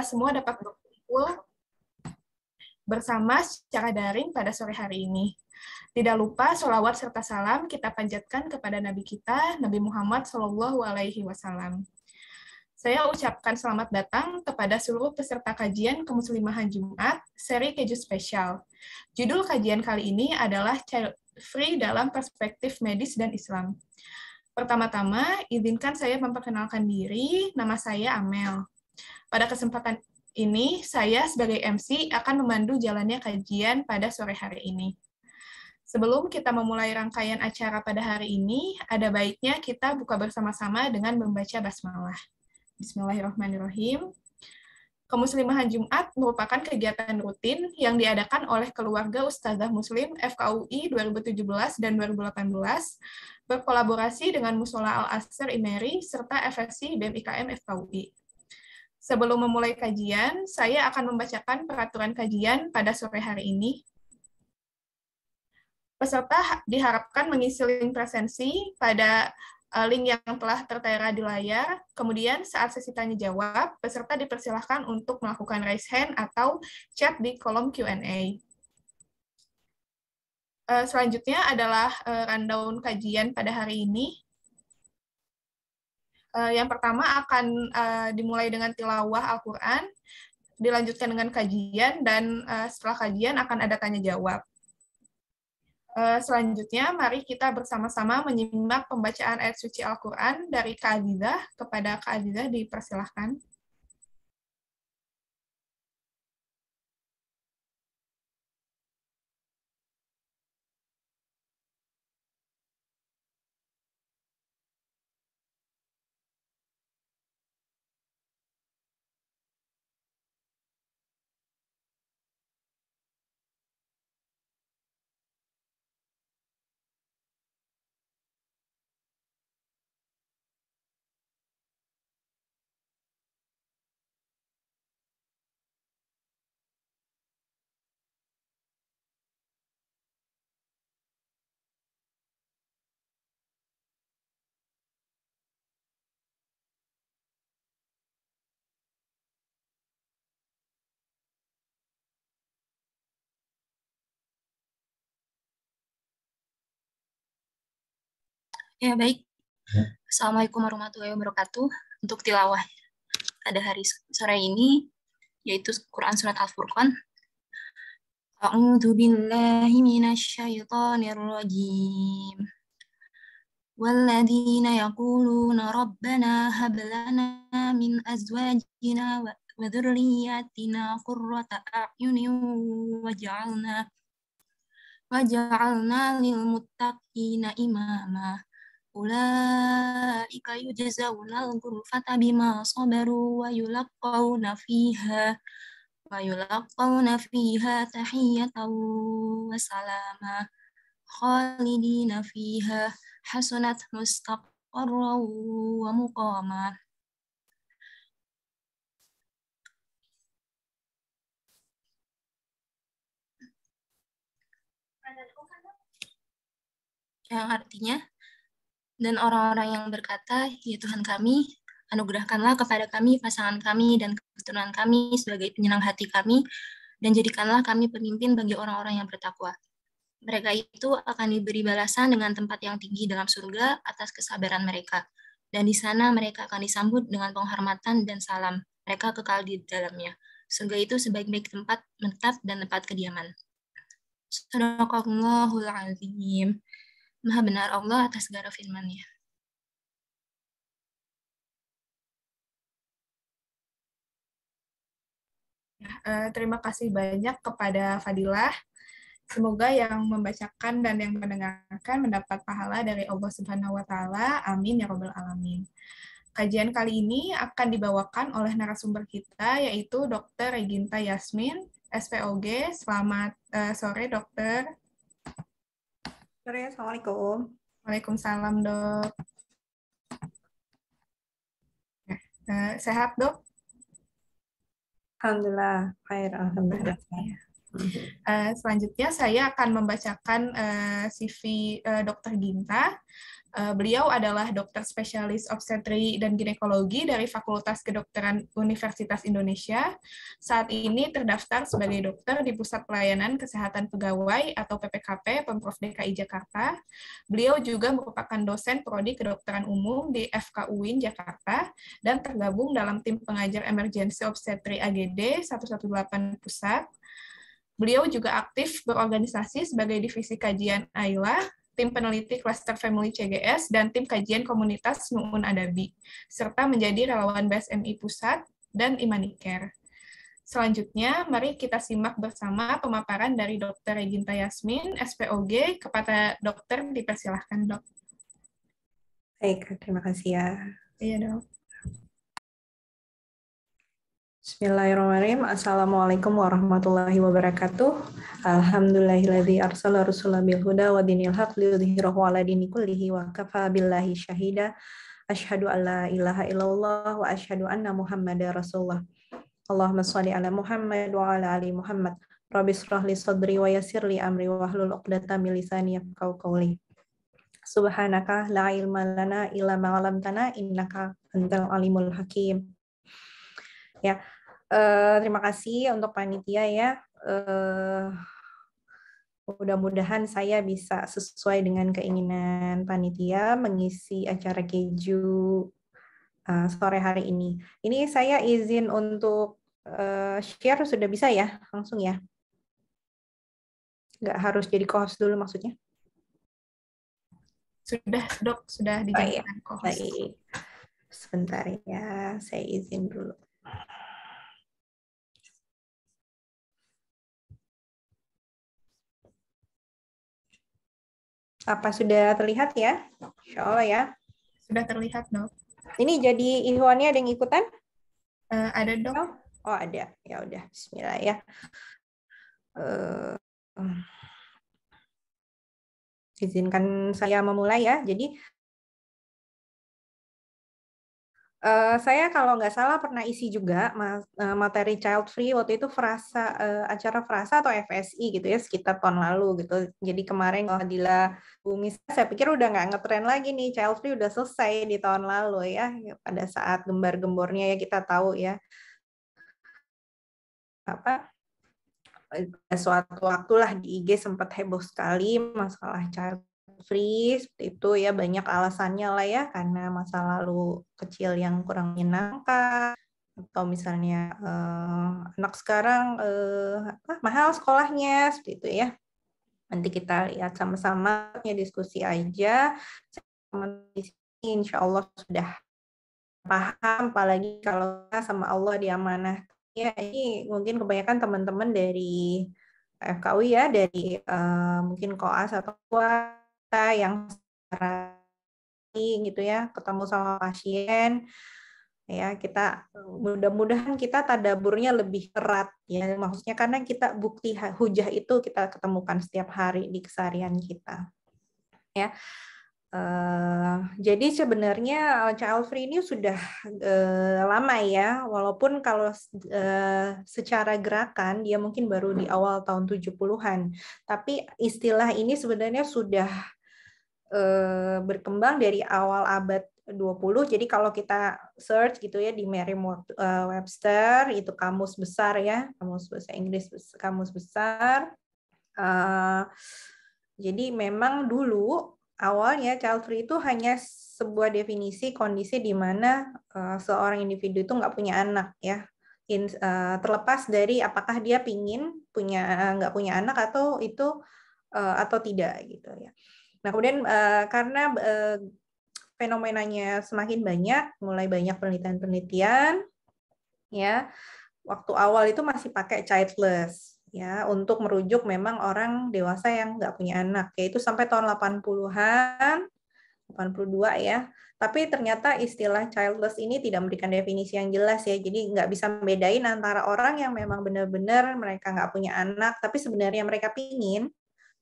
semua dapat berkumpul bersama secara daring pada sore hari ini. Tidak lupa sholawat serta salam kita panjatkan kepada Nabi kita, Nabi Muhammad SAW. Saya ucapkan selamat datang kepada seluruh peserta kajian Kemuslimahan Jumat, seri keju spesial. Judul kajian kali ini adalah Child Free dalam Perspektif Medis dan Islam. Pertama-tama, izinkan saya memperkenalkan diri, nama saya Amel. Pada kesempatan ini, saya sebagai MC akan memandu jalannya kajian pada sore hari ini. Sebelum kita memulai rangkaian acara pada hari ini, ada baiknya kita buka bersama-sama dengan membaca basmalah. Bismillahirrahmanirrahim. Kemuslimahan Jumat merupakan kegiatan rutin yang diadakan oleh keluarga Ustazah Muslim FKUI 2017 dan 2018, berkolaborasi dengan Mushola Al-Azhar IMERI serta FSC BEM IKM FKUI. Sebelum memulai kajian, saya akan membacakan peraturan kajian pada sore hari ini. Peserta diharapkan mengisi link presensi pada link yang telah tertera di layar. Kemudian saat sesi tanya-jawab, peserta dipersilahkan untuk melakukan raise hand atau chat di kolom Q&A. Selanjutnya adalah rundown kajian pada hari ini. Yang pertama akan dimulai dengan tilawah Al-Quran, dilanjutkan dengan kajian, dan setelah kajian akan ada tanya-jawab. Selanjutnya, mari kita bersama-sama menyimak pembacaan ayat suci Al-Quran dari Kak Azizah. Kepada Kak Azizah dipersilahkan. Ya, baik. Assalamualaikum warahmatullahi wabarakatuh. Untuk tilawah pada hari sore ini, yaitu Quran Surat Al-Furqan. A'udzu billahi minasyaitonir rajim. Walladzina yaquluna rabbana hab lana min azwajina wa dzurriyyatina qurrata a'yunin waj'alna lil muttaqina imama. Ulaika yujzauna al-ghurfata bima sabaru wa yulaqawna fiha tahiyatan wa salama khalidina fiha hasunat mustaqarran wa muqama. Yang artinya, dan orang-orang yang berkata, ya Tuhan kami, anugerahkanlah kepada kami pasangan kami dan keturunan kami sebagai penyenang hati kami, dan jadikanlah kami pemimpin bagi orang-orang yang bertakwa. Mereka itu akan diberi balasan dengan tempat yang tinggi dalam surga atas kesabaran mereka. Dan di sana mereka akan disambut dengan penghormatan dan salam. Mereka kekal di dalamnya. Surga itu sebaik-baik tempat menetap dan tempat kediaman. Shadaqallahul azim. Maha benar Allah atas segala firman-Nya. Terima kasih banyak kepada Fadilah. Semoga yang membacakan dan yang mendengarkan mendapat pahala dari Allah Subhanahu wa Ta'ala. Amin ya Rabbal Alamin. Kajian kali ini akan dibawakan oleh narasumber kita, yaitu Dr. Reginta Yasmin, SPOG. Selamat sore, Dokter. Sore, Assalamualaikum. Waalaikumsalam, Dok. Sehat, Dok? Alhamdulillah, khair, alhamdulillah. Selanjutnya saya akan membacakan CV Dr. Ginta. Beliau adalah dokter spesialis obstetri dan ginekologi dari Fakultas Kedokteran Universitas Indonesia. Saat ini terdaftar sebagai dokter di Pusat Pelayanan Kesehatan Pegawai atau PPKP Pemprov DKI Jakarta. Beliau juga merupakan dosen prodi kedokteran umum di FK UIN Jakarta dan tergabung dalam tim pengajar emergensi obstetri AGD 118 Pusat. Beliau juga aktif berorganisasi sebagai divisi kajian AILA, tim peneliti Cluster Family CGS, dan tim kajian komunitas Nu'un Adabi, serta menjadi relawan BSMI Pusat dan Imanicare. Selanjutnya, mari kita simak bersama pemaparan dari Dr. Reginta Yasmin, SPOG. Kepada dokter, dipersilahkan, Dok. Baik, terima kasih ya. Iya, Dok. Bismillahirrahmanirrahim. Assalamualaikum warahmatullahi wabarakatuh. Alhamdulillahilladzi arsala rasulahu bil huda wa dinil haq liyudhhirahu 'ala dini kullihi wa kafa billahi syahida. Asyhadu an la ilaha illallah wa asyhadu anna Muhammadar Rasulullah. Allahumma shalli ala Muhammad wa ala ali Muhammad. Rabbi shrah li sadri wa yassir li amri wa hlul 'uqdatam min lisani yafqahu qawli. Subhanaka la ilma lana illa ma 'allamtana innaka antal alimul hakim. Ya, terima kasih untuk panitia ya. Mudah-mudahan saya bisa sesuai dengan keinginan panitia mengisi acara keju sore hari ini. Ini saya izin untuk share, sudah bisa ya? Langsung ya? Nggak harus jadi co-host dulu maksudnya? Sudah, Dok. Sudah dijadikan co-host. Baik. Sebentar ya, saya izin dulu. Apa sudah terlihat ya? Insya Allah ya. Sudah terlihat, Dok. Ini jadi Ikhwannya ada yang ikutan? Ada, Dok. Oh, ada. Ya udah, bismillah ya. Izinkan saya memulai ya. Jadi saya kalau nggak salah pernah isi juga materi child free waktu itu acara Frasa atau FSI gitu ya, sekitar tahun lalu gitu. Jadi kemarin Adila Bumi, saya pikir udah nggak ngetren lagi nih, child free udah selesai di tahun lalu ya, pada saat gembar-gembornya ya kita tahu ya. Suatu waktulah di IG sempat heboh sekali masalah child free seperti itu ya, banyak alasannya lah ya, karena masa lalu kecil yang kurang menyenangkan atau misalnya anak sekarang mahal sekolahnya seperti itu ya. Nanti kita lihat sama-sama ya, diskusi aja. Insya Allah sudah paham, apalagi kalau sama Allah diamanah. Ya, ini mungkin kebanyakan teman-teman dari FKUI ya, dari mungkin koas atau yang secara gitu ya, ketemu sama pasien ya, kita mudah-mudahan kita tadaburnya lebih erat ya, maksudnya karena kita bukti hujah itu kita ketemukan setiap hari di keseharian kita ya. Jadi sebenarnya child free ini sudah lama ya, walaupun kalau secara gerakan dia mungkin baru di awal tahun 70-an, tapi istilah ini sebenarnya sudah berkembang dari awal abad 20. Jadi kalau kita search gitu ya di Merriam-Webster, itu kamus besar ya, kamus bahasa Inggris, kamus besar. Jadi memang dulu awalnya child free itu hanya sebuah definisi kondisi di mana seorang individu itu nggak punya anak ya, terlepas dari apakah dia nggak punya anak atau tidak gitu ya. Nah kemudian karena fenomenanya semakin banyak, mulai banyak penelitian ya, waktu awal itu masih pakai childless ya, untuk merujuk memang orang dewasa yang nggak punya anak, yaitu sampai tahun 80-an, 82 ya. Tapi ternyata istilah childless ini tidak memberikan definisi yang jelas ya, jadi nggak bisa membedain antara orang yang memang benar-benar mereka nggak punya anak, tapi sebenarnya mereka pingin,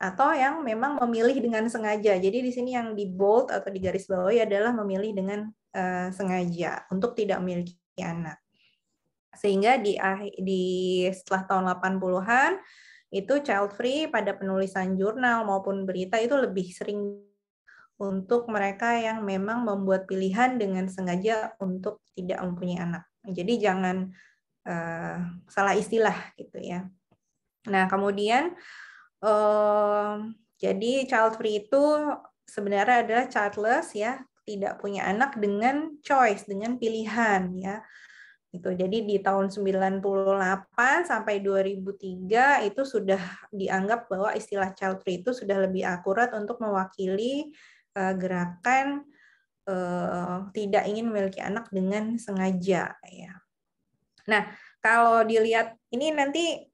atau yang memang memilih dengan sengaja. Jadi di sini yang di bold atau di garis bawahi adalah memilih dengan sengaja untuk tidak memiliki anak. Sehingga di setelah tahun 80-an itu child free pada penulisan jurnal maupun berita itu lebih sering untuk mereka yang memang membuat pilihan dengan sengaja untuk tidak mempunyai anak. Jadi jangan salah istilah gitu ya. Nah, kemudian jadi child free itu sebenarnya adalah childless ya, tidak punya anak dengan choice, dengan pilihan ya. Gitu. Jadi di tahun 98 sampai 2003 itu sudah dianggap bahwa istilah child free itu sudah lebih akurat untuk mewakili gerakan tidak ingin memiliki anak dengan sengaja ya. Nah, kalau dilihat ini nanti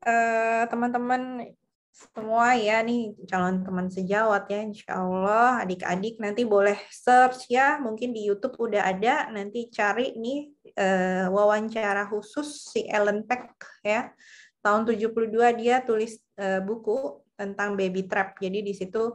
teman-teman semua ya nih calon teman sejawat ya, insya Allah adik-adik nanti boleh search ya, mungkin di YouTube udah ada, nanti cari nih wawancara khusus si Ellen Peck ya, tahun 72 dia tulis buku tentang baby trap. Jadi di situ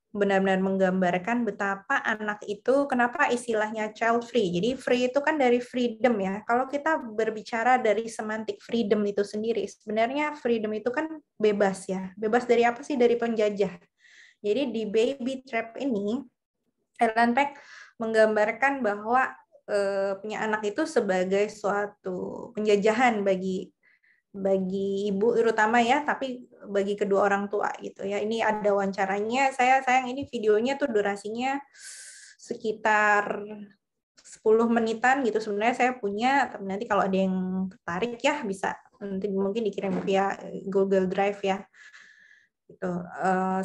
benar-benar menggambarkan betapa anak itu, kenapa istilahnya child free. Jadi free itu kan dari freedom ya. Kalau kita berbicara dari semantik freedom itu sendiri, sebenarnya freedom itu kan bebas ya. Bebas dari apa sih? Dari penjajah. Jadi di baby trap ini, Ellen Peck menggambarkan bahwa punya anak itu sebagai suatu penjajahan bagi ibu terutama ya, tapi bagi kedua orang tua gitu ya. Ini ada wawancaranya. Saya sayang ini videonya tuh durasinya sekitar 10 menitan gitu. Sebenarnya saya punya, tapi nanti kalau ada yang tertarik ya bisa nanti mungkin dikirim via Google Drive ya. Gitu.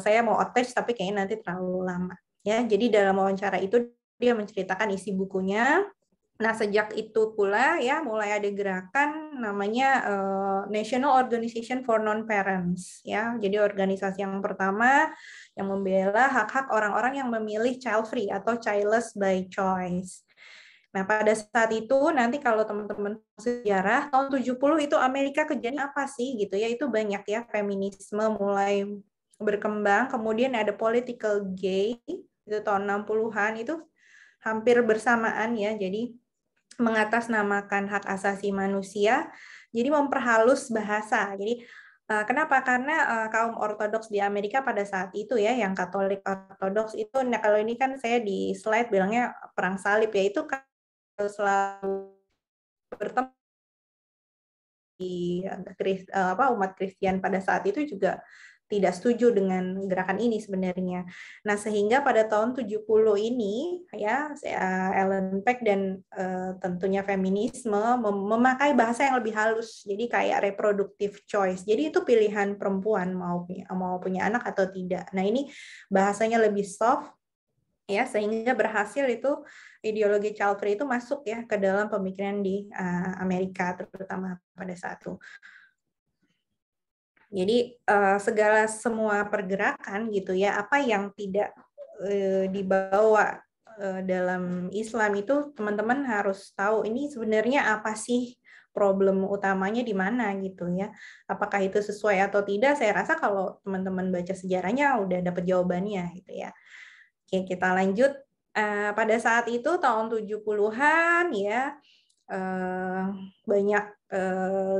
Saya mau attach tapi kayaknya nanti terlalu lama ya. Jadi dalam wawancara itu dia menceritakan isi bukunya. Nah, sejak itu pula ya mulai ada gerakan namanya National Organization for Non-Parents ya. Jadi organisasi yang pertama yang membela hak-hak orang-orang yang memilih child free atau childless by choice. Nah, pada saat itu nanti kalau teman-teman sejarah tahun 70 itu Amerika kejadian apa sih gitu ya. Itu banyak ya feminisme mulai berkembang, kemudian ada political gay itu tahun 60-an itu hampir bersamaan ya. Jadi mengatasnamakan hak asasi manusia, jadi memperhalus bahasa. Jadi kenapa? Karena kaum ortodoks di Amerika pada saat itu ya, yang Katolik ortodoks itu, nah kalau ini kan saya di slide bilangnya perang salib ya, itu kan selalu bertemu di umat Kristen pada saat itu juga tidak setuju dengan gerakan ini sebenarnya. Nah, sehingga pada tahun 70 ini ya Ellen Peck dan tentunya feminisme memakai bahasa yang lebih halus. Jadi kayak reproductive choice. Jadi itu pilihan perempuan mau punya anak atau tidak. Nah, ini bahasanya lebih soft ya, sehingga berhasil itu ideologi child free itu masuk ya ke dalam pemikiran di Amerika terutama pada saat itu. Jadi semua pergerakan gitu ya, apa yang tidak dibawa dalam Islam itu teman-teman harus tahu ini sebenarnya apa sih problem utamanya di mana gitu ya. Apakah itu sesuai atau tidak? Saya rasa kalau teman-teman baca sejarahnya udah dapat jawabannya gitu ya. Oke, kita lanjut. Pada saat itu tahun 70-an ya, banyak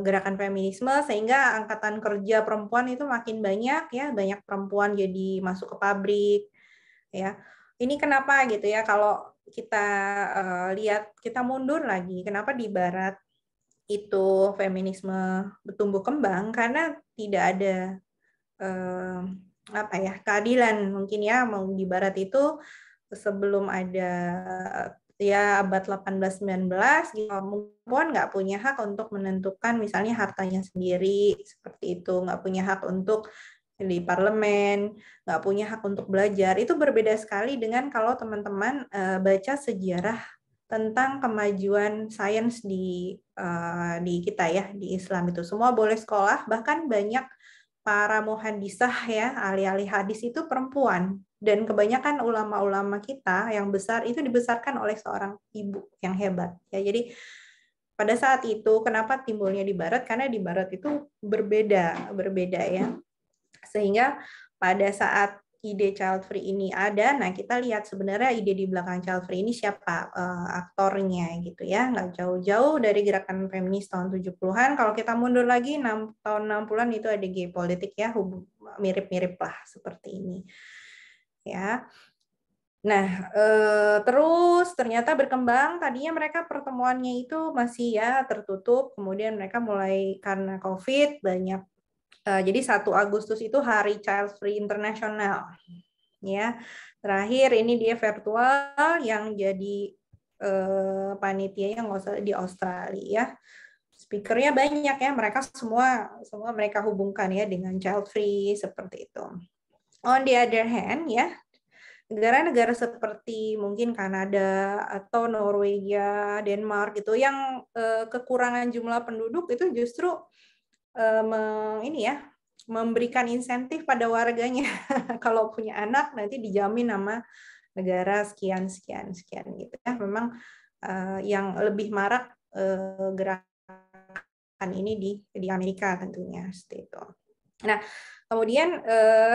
gerakan feminisme sehingga angkatan kerja perempuan itu makin banyak ya, banyak perempuan jadi masuk ke pabrik ya. Ini kenapa gitu ya, kalau kita lihat, kita mundur lagi, kenapa di barat itu feminisme bertumbuh kembang, karena tidak ada keadilan mungkin ya. Mau di barat itu sebelum ada ya abad 18-19 perempuan nggak punya hak untuk menentukan misalnya hartanya sendiri seperti itu, nggak punya hak untuk di parlemen, nggak punya hak untuk belajar. Itu berbeda sekali dengan kalau teman-teman baca sejarah tentang kemajuan sains di kita ya, di Islam itu semua boleh sekolah, bahkan banyak para muhadisah ya, ahli-ahli hadis itu perempuan. Dan kebanyakan ulama-ulama kita yang besar itu dibesarkan oleh seorang ibu yang hebat. Ya, jadi pada saat itu kenapa timbulnya di barat? Karena di barat itu berbeda ya. Sehingga pada saat ide child free ini ada, nah kita lihat sebenarnya ide di belakang child free ini siapa aktornya gitu ya. Nggak jauh-jauh dari gerakan feminis tahun 70-an. Kalau kita mundur lagi tahun 60-an itu ada gay politik ya, mirip-mirip lah seperti ini. Ya. Nah, terus ternyata berkembang. Tadinya mereka pertemuannya itu masih ya tertutup, kemudian mereka mulai karena COVID banyak. Jadi 1 Agustus itu Hari Child Free International. Ya, terakhir ini dia virtual yang jadi panitianya nggak usah di Australia. Speakernya banyak ya, mereka semua mereka hubungkan ya dengan child free seperti itu. On the other hand ya, negara-negara seperti mungkin Kanada atau Norwegia, Denmark gitu yang kekurangan jumlah penduduk itu justru memberikan insentif pada warganya. Kalau punya anak nanti dijamin sama negara sekian gitu ya. Memang yang lebih marak gerakan ini di Amerika tentunya seperti itu. Nah, kemudian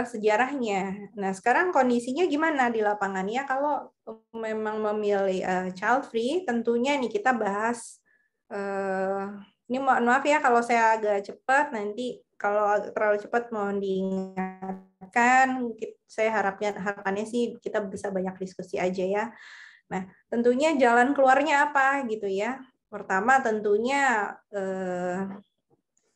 sejarahnya. Nah, sekarang kondisinya gimana di lapangan ya? Kalau memang memilih child free, tentunya nih kita bahas. Ini mohon maaf ya kalau saya agak cepat. Nanti kalau terlalu cepat mohon diingatkan. Saya harapannya sih kita bisa banyak diskusi aja ya. Nah, tentunya jalan keluarnya apa gitu ya? Pertama tentunya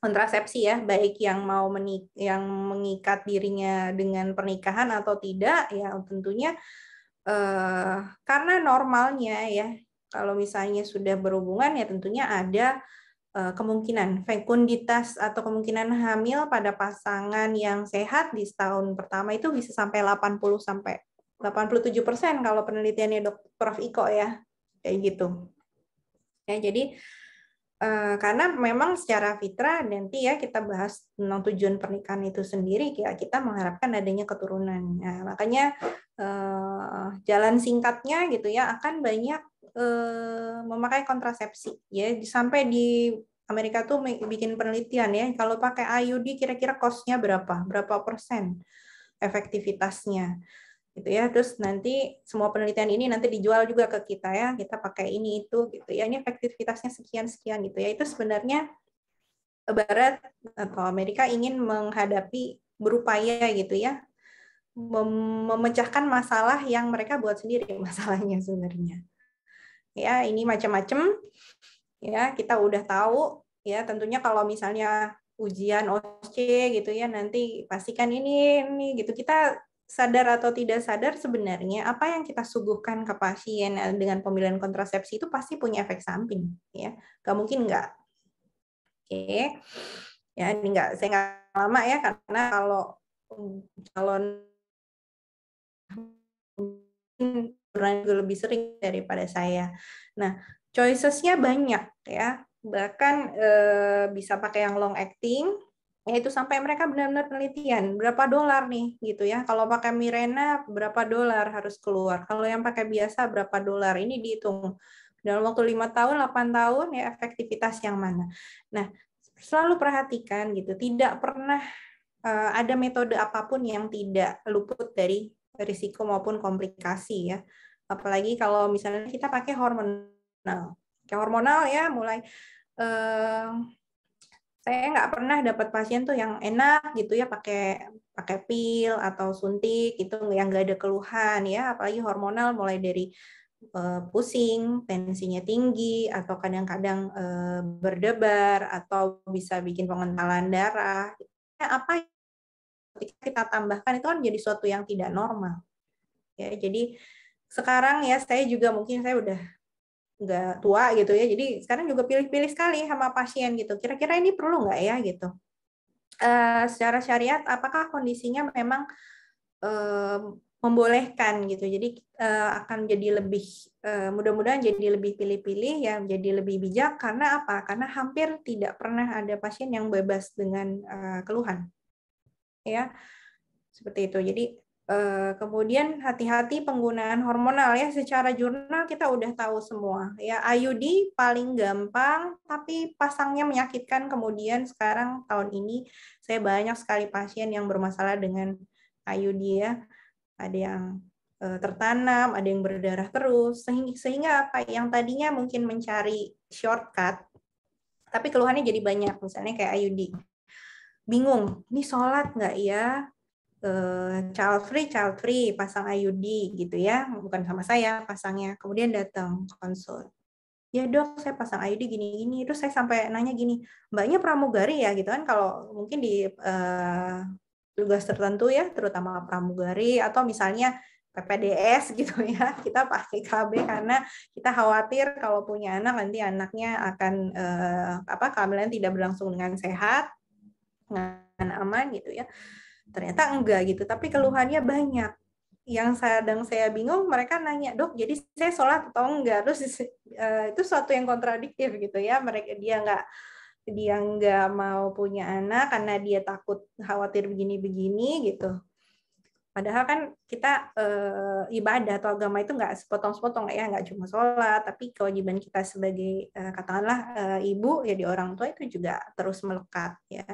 kontrasepsi ya, baik yang mau yang mengikat dirinya dengan pernikahan atau tidak ya tentunya karena normalnya ya kalau misalnya sudah berhubungan ya tentunya ada kemungkinan fekunditas atau kemungkinan hamil pada pasangan yang sehat di setahun pertama itu bisa sampai 87% kalau penelitiannya Prof. Iko ya kayak gitu ya. Jadi karena memang secara fitrah nanti ya kita bahas tentang tujuan pernikahan itu sendiri ya kita mengharapkan adanya keturunan. Nah, makanya jalan singkatnya gitu ya akan banyak memakai kontrasepsi ya sampai di Amerika tuh bikin penelitian ya kalau pakai IUD kira-kira cost-nya berapa persen efektivitasnya gitu ya. Terus nanti semua penelitian ini nanti dijual juga ke kita ya, kita pakai ini itu gitu ya, ini efektivitasnya sekian gitu ya. Itu sebenarnya Barat atau Amerika ingin menghadapi, berupaya gitu ya, memecahkan masalah yang mereka buat sendiri masalahnya sebenarnya ya. Ini macam-macam ya, kita udah tahu ya. Tentunya kalau misalnya ujian OSC gitu ya nanti pastikan ini gitu, kita sadar atau tidak sadar sebenarnya apa yang kita suguhkan ke pasien dengan pemilihan kontrasepsi itu pasti punya efek samping ya, nggak mungkin nggak. Oke ya, ini saya nggak lama ya karena kalau calon lebih sering daripada saya. Nah, choices-nya banyak ya, bahkan bisa pakai yang long acting. Ya itu sampai mereka benar-benar penelitian berapa dolar nih gitu ya. Kalau pakai Mirena berapa dolar harus keluar. Kalau yang pakai biasa berapa dolar. Ini dihitung dalam waktu 5 tahun, 8 tahun ya efektivitas yang mana. Nah, selalu perhatikan gitu. Tidak pernah ada metode apapun yang tidak luput dari risiko maupun komplikasi ya. Apalagi kalau misalnya kita pakai hormonal. Kayak hormonal ya mulai saya nggak pernah dapat pasien tuh yang enak gitu ya pakai pil atau suntik itu yang nggak ada keluhan ya. Apalagi hormonal mulai dari pusing, tensinya tinggi atau kadang-kadang berdebar atau bisa bikin pengentalan darah. Apa ketika kita tambahkan itu kan jadi suatu yang tidak normal ya. Jadi sekarang ya saya juga mungkin saya udah nggak tua gitu ya, jadi sekarang juga pilih-pilih sekali sama pasien gitu, kira-kira ini perlu nggak ya gitu. Secara syariat apakah kondisinya memang membolehkan gitu, jadi akan jadi lebih mudah-mudahan jadi lebih pilih-pilih ya, jadi lebih bijak. Karena apa? Karena hampir tidak pernah ada pasien yang bebas dengan keluhan ya seperti itu. Jadi kemudian hati-hati penggunaan hormonal ya, secara jurnal kita udah tahu semua ya. IUD paling gampang tapi pasangnya menyakitkan. Kemudian sekarang tahun ini saya banyak sekali pasien yang bermasalah dengan IUD ya. ada yang tertanam, ada yang berdarah terus, sehingga apa yang tadinya mungkin mencari shortcut, tapi keluhannya jadi banyak, misalnya kayak Ayudi, bingung, ini sholat nggak ya, child free, pasang IUD gitu ya, bukan sama saya pasangnya, kemudian datang konsul, ya dok saya pasang IUD gini-gini, terus saya sampai nanya gini, mbaknya pramugari ya gitu kan, kalau mungkin di tugas tertentu ya, terutama pramugari atau misalnya PPDS gitu ya, kita pakai KB karena kita khawatir kalau punya anak nanti anaknya akan kehamilan tidak berlangsung dengan sehat, dengan aman gitu ya. Ternyata enggak gitu, tapi keluhannya banyak. Yang sedang saya bingung, mereka nanya, dok jadi saya sholat atau enggak, terus itu suatu yang kontradiktif gitu ya, dia nggak mau punya anak karena dia takut khawatir begini-begini gitu. Padahal kan kita ibadah atau agama itu nggak sepotong-sepotong ya, nggak cuma sholat, tapi kewajiban kita sebagai katakanlah ibu ya di orang tua itu juga terus melekat ya.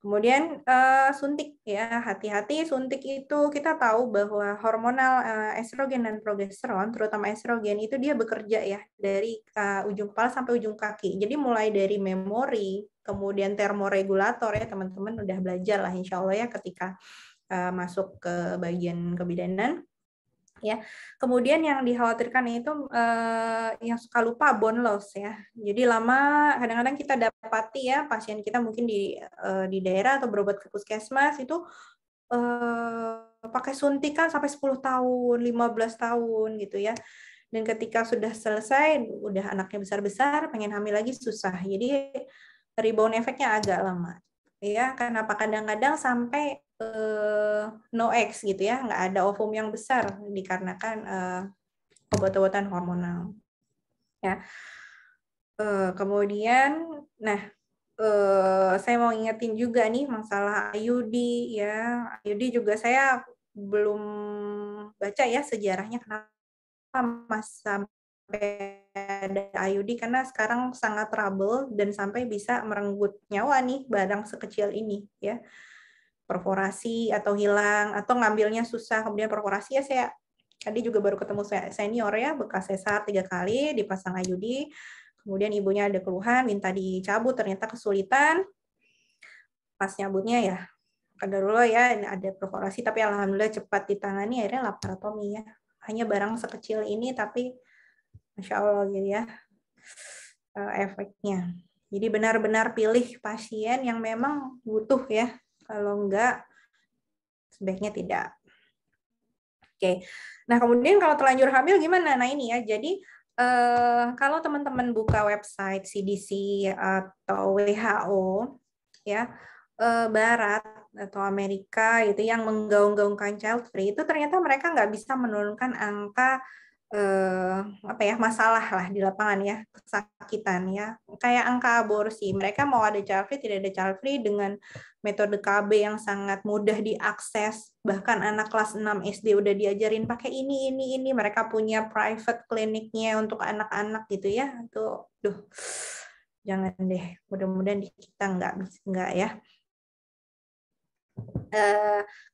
Kemudian suntik ya, hati-hati suntik itu kita tahu bahwa hormonal estrogen dan progesteron, terutama estrogen itu dia bekerja ya dari ujung kepala sampai ujung kaki. Jadi mulai dari memori, kemudian termoregulator ya teman-teman udah belajar lah insya Allah ya ketika masuk ke bagian kebidanan. Ya, kemudian yang dikhawatirkan itu yang suka lupa bone loss ya. Jadi lama kadang-kadang kita dapati ya pasien kita mungkin di daerah atau berobat ke puskesmas itu pakai suntikan sampai 10 tahun, 15 tahun gitu ya. Dan ketika sudah selesai, udah anaknya besar-besar, pengen hamil lagi susah. Jadi rebound efeknya agak lama. Ya, kenapa kadang-kadang sampai no eggs gitu ya, nggak ada ovum yang besar dikarenakan obat-obatan hormonal. Ya, kemudian, nah saya mau ingetin juga nih masalah IUD ya, IUD juga saya belum baca ya sejarahnya kenapa sampai ada IUD karena sekarang sangat trouble dan sampai bisa merenggut nyawa nih barang sekecil ini ya. Perforasi atau hilang atau ngambilnya susah, kemudian perforasi ya saya tadi juga baru ketemu senior ya bekas sesar 3 kali dipasang IUD, kemudian ibunya ada keluhan minta dicabut ternyata kesulitan, pas nyabutnya ya kadarullah ya ada perforasi tapi alhamdulillah cepat ditangani akhirnya laparotomi ya, hanya barang sekecil ini tapi masya Allah gitu ya efeknya. Jadi benar-benar pilih pasien yang memang butuh ya. Kalau enggak, sebaiknya tidak. Oke. Nah, kemudian kalau terlanjur hamil gimana? Nah, ini ya. Jadi, kalau teman-teman buka website CDC atau WHO, ya, Barat atau Amerika itu yang menggaung-gaungkan child free, itu ternyata mereka nggak bisa menurunkan angka masalah lah di lapangan ya, kesakitan ya, kayak angka aborsi. Mereka mau ada child free, tidak ada child free dengan metode KB yang sangat mudah diakses, bahkan anak kelas 6 SD udah diajarin pakai ini, mereka punya private kliniknya untuk anak-anak gitu ya, itu, jangan deh, mudah-mudahan kita nggak ya.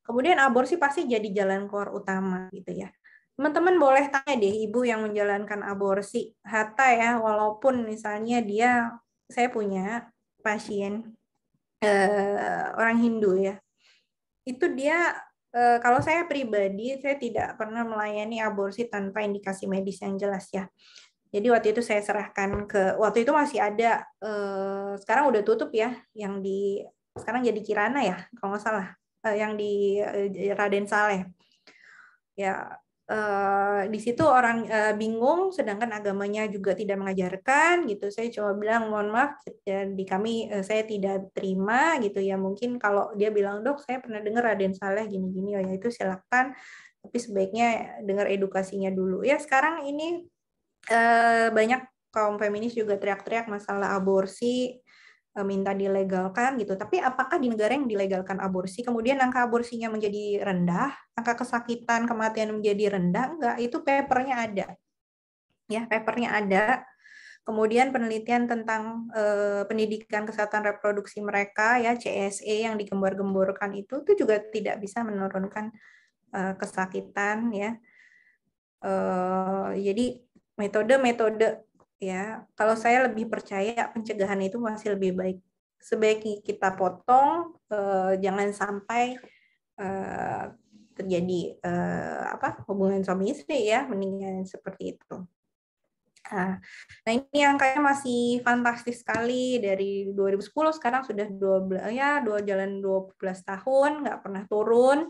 Kemudian aborsi pasti jadi jalan keluar utama gitu ya. Teman-teman boleh tanya deh ibu yang menjalankan aborsi hatta ya, walaupun misalnya saya punya pasien orang Hindu ya, itu dia kalau saya pribadi saya tidak pernah melayani aborsi tanpa indikasi medis yang jelas ya. Jadi waktu itu saya serahkan waktu itu masih ada, sekarang udah tutup ya, sekarang jadi Kirana ya kalau nggak salah, yang di Raden Saleh ya. Di situ orang bingung, sedangkan agamanya juga tidak mengajarkan gitu. Saya coba bilang mohon maaf, di kami saya tidak terima gitu ya. Mungkin kalau dia bilang dok saya pernah dengar Raden Saleh gini-gini, ya itu silakan. Tapi sebaiknya dengar edukasinya dulu ya. Sekarang ini banyak kaum feminis juga teriak-teriak masalah aborsi, minta dilegalkan gitu. Tapi apakah di negara yang dilegalkan aborsi, kemudian angka aborsinya menjadi rendah, angka kesakitan, kematian menjadi rendah? Enggak, itu papernya ada. Ya, papernya ada. Kemudian penelitian tentang pendidikan kesehatan reproduksi mereka, ya CSE yang digembar-gemborkan itu juga tidak bisa menurunkan kesakitan ya. Jadi metode-metode ya, kalau saya lebih percaya pencegahan itu masih lebih baik. Sebaiknya kita potong, jangan sampai terjadi hubungan suami istri ya, mendingan seperti itu. Nah ini angkanya masih fantastis sekali, dari 2010 sekarang sudah 12 jalan 12 tahun nggak pernah turun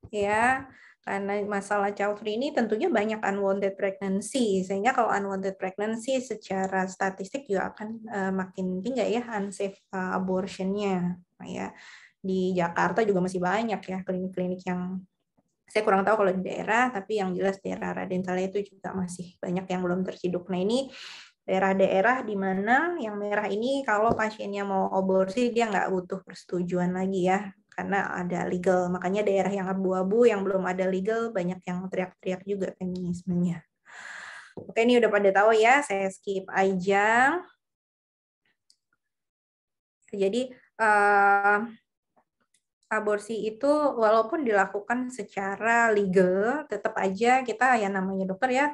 ya. Karena masalah child free ini tentunya banyak unwanted pregnancy, sehingga kalau unwanted pregnancy secara statistik juga akan makin tinggi ya unsafe abortion-nya. Nah, ya di Jakarta juga masih banyak ya klinik-klinik yang saya kurang tahu kalau di daerah, tapi yang jelas daerah Raden Saleh itu juga masih banyak yang belum terciduk. Nah ini daerah-daerah di mana yang merah ini kalau pasiennya mau aborsi dia nggak butuh persetujuan lagi ya, karena ada legal. Makanya daerah yang abu-abu yang belum ada legal banyak yang teriak-teriak juga feminismenya. Oke, ini udah pada tahu ya, saya skip aja. Jadi aborsi itu walaupun dilakukan secara legal, tetap aja kita ya namanya dokter ya,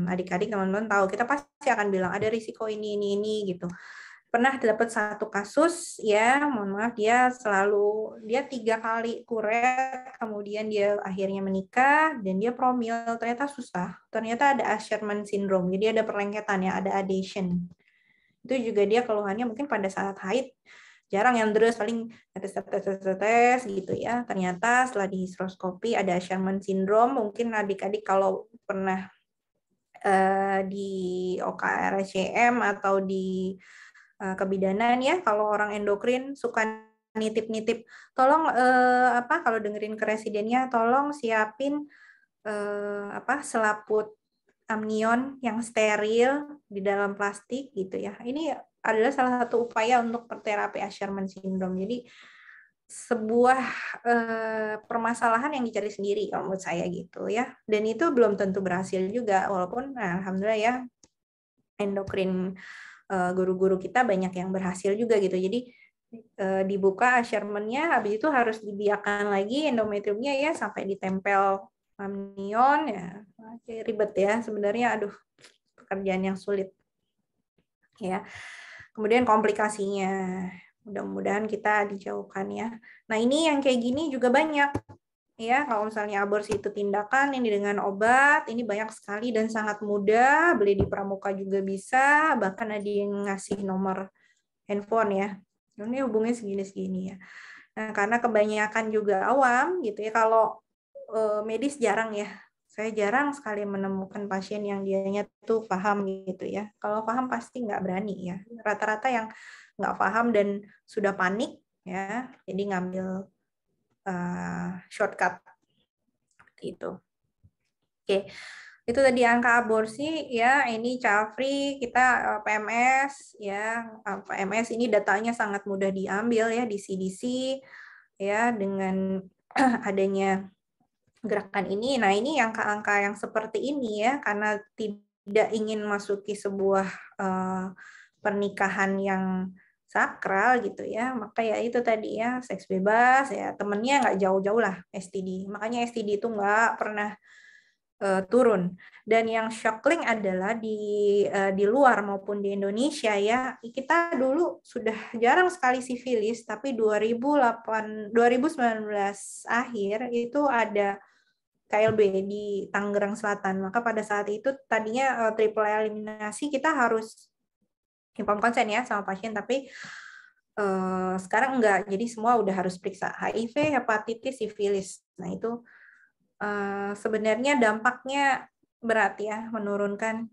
adik-adik teman-teman tahu kita pasti akan bilang ada risiko ini gitu. Pernah dapat satu kasus ya, mohon maaf, dia 3 kali kuret, kemudian dia akhirnya menikah dan dia promil, ternyata susah. Ternyata ada Asherman syndrome, jadi ada perlengketan ya, ada adhesion. Itu juga dia keluhannya mungkin pada saat haid, jarang yang terus, paling tes gitu ya. Ternyata setelah di histeroskopi ada Asherman syndrome. Mungkin adik-adik kalau pernah di OKRSCM atau di kebidanan ya, kalau orang endokrin suka nitip-nitip, tolong kalau dengerin ke residennya, tolong siapin selaput amnion yang steril di dalam plastik gitu ya. Ini adalah salah satu upaya untuk terapi Asherman syndrome. Jadi sebuah permasalahan yang dicari sendiri kalau menurut saya gitu ya. Dan itu belum tentu berhasil juga, walaupun alhamdulillah ya endokrin guru-guru kita banyak yang berhasil juga gitu. Jadi dibuka Asherman-nya, habis itu harus dibiarkan lagi endometriumnya ya sampai ditempel amnion ya. Ribet ya sebenarnya, aduh, pekerjaan yang sulit ya. Kemudian komplikasinya mudah-mudahan kita dijauhkan ya. Nah ini yang kayak gini juga banyak ya. Kalau misalnya aborsi itu tindakan ini dengan obat, ini banyak sekali dan sangat mudah, beli di Pramuka juga bisa, bahkan ada yang ngasih nomor handphone ya, ini hubungnya segini-segini ya. Nah karena kebanyakan juga awam gitu ya, kalau medis jarang ya. Saya jarang sekali menemukan pasien yang dianya tuh paham gitu ya. Kalau paham pasti nggak berani ya. Rata-rata yang nggak paham dan sudah panik ya, jadi ngambil shortcut seperti itu. Oke, itu tadi angka aborsi ya. Ini child free, kita PMS ya. PMS ini datanya sangat mudah diambil ya di CDC ya, dengan adanya gerakan ini. Nah, ini angka-angka yang seperti ini ya, karena tidak ingin masuki sebuah pernikahan yang sakral gitu ya, maka ya itu tadi ya, seks bebas ya, temennya nggak jauh-jauh lah STD. Makanya STD itu nggak pernah turun. Dan yang shocking adalah di luar maupun di Indonesia ya, kita dulu sudah jarang sekali sifilis, tapi 2019 akhir itu ada KLB di Tangerang Selatan. Maka pada saat itu tadinya triple eliminasi, kita harus inform konsen ya sama pasien, tapi sekarang enggak. Jadi semua udah harus periksa HIV, hepatitis, sifilis. Nah itu sebenarnya dampaknya berat ya, menurunkan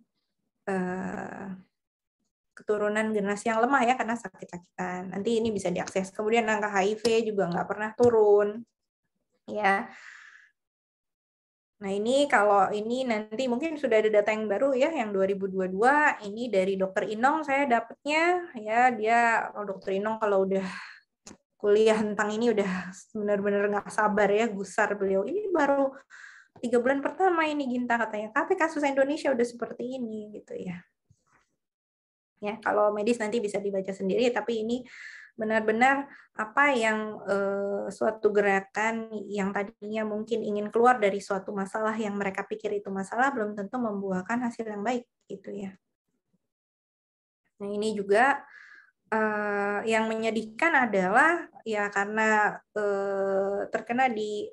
keturunan generasi yang lemah ya karena sakit-sakitan. Nanti ini bisa diakses. Kemudian angka HIV juga nggak pernah turun ya. Nah ini kalau ini nanti mungkin sudah ada data yang baru ya, yang 2022 ini dari Dokter Inong saya dapatnya ya. Dia Dokter Inong kalau udah kuliah tentang ini udah benar-benar nggak sabar ya, gusar beliau. Ini baru 3 bulan pertama ini Ginta katanya, tapi kasus Indonesia udah seperti ini gitu ya. Ya kalau medis nanti bisa dibaca sendiri, tapi ini benar-benar apa yang suatu gerakan yang tadinya mungkin ingin keluar dari suatu masalah yang mereka pikir itu masalah, belum tentu membuahkan hasil yang baik gitu ya. Nah ini juga yang menyedihkan adalah ya karena terkena di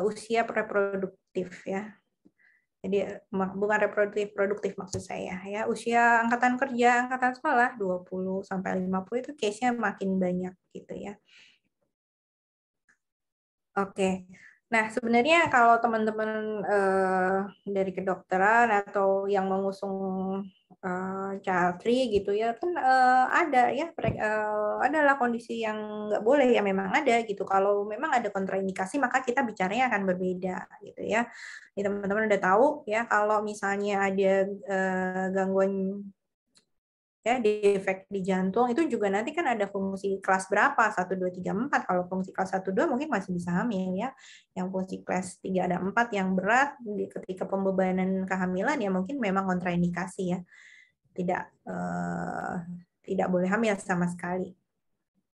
usia reproduktif ya. Jadi bukan produktif maksud saya ya. Usia angkatan kerja, angkatan sekolah 20 sampai 50 itu case-nya makin banyak gitu ya. Oke. Nah, sebenarnya kalau teman-teman dari kedokteran atau yang mengusung child free gitu ya, kan ada ya, adalah kondisi yang nggak boleh ya, memang ada gitu. Kalau memang ada kontraindikasi, maka kita bicaranya akan berbeda gitu ya. Jadi teman-teman udah tahu ya, kalau misalnya ada gangguan ya defek di jantung itu juga nanti kan ada fungsi kelas berapa 1, 2, 3, 4. Kalau fungsi kelas 1, 2 mungkin masih bisa hamil ya. Yang fungsi kelas 3 ada 4 yang berat ketika pembebanan kehamilan ya mungkin memang kontraindikasi ya. Tidak boleh hamil sama sekali.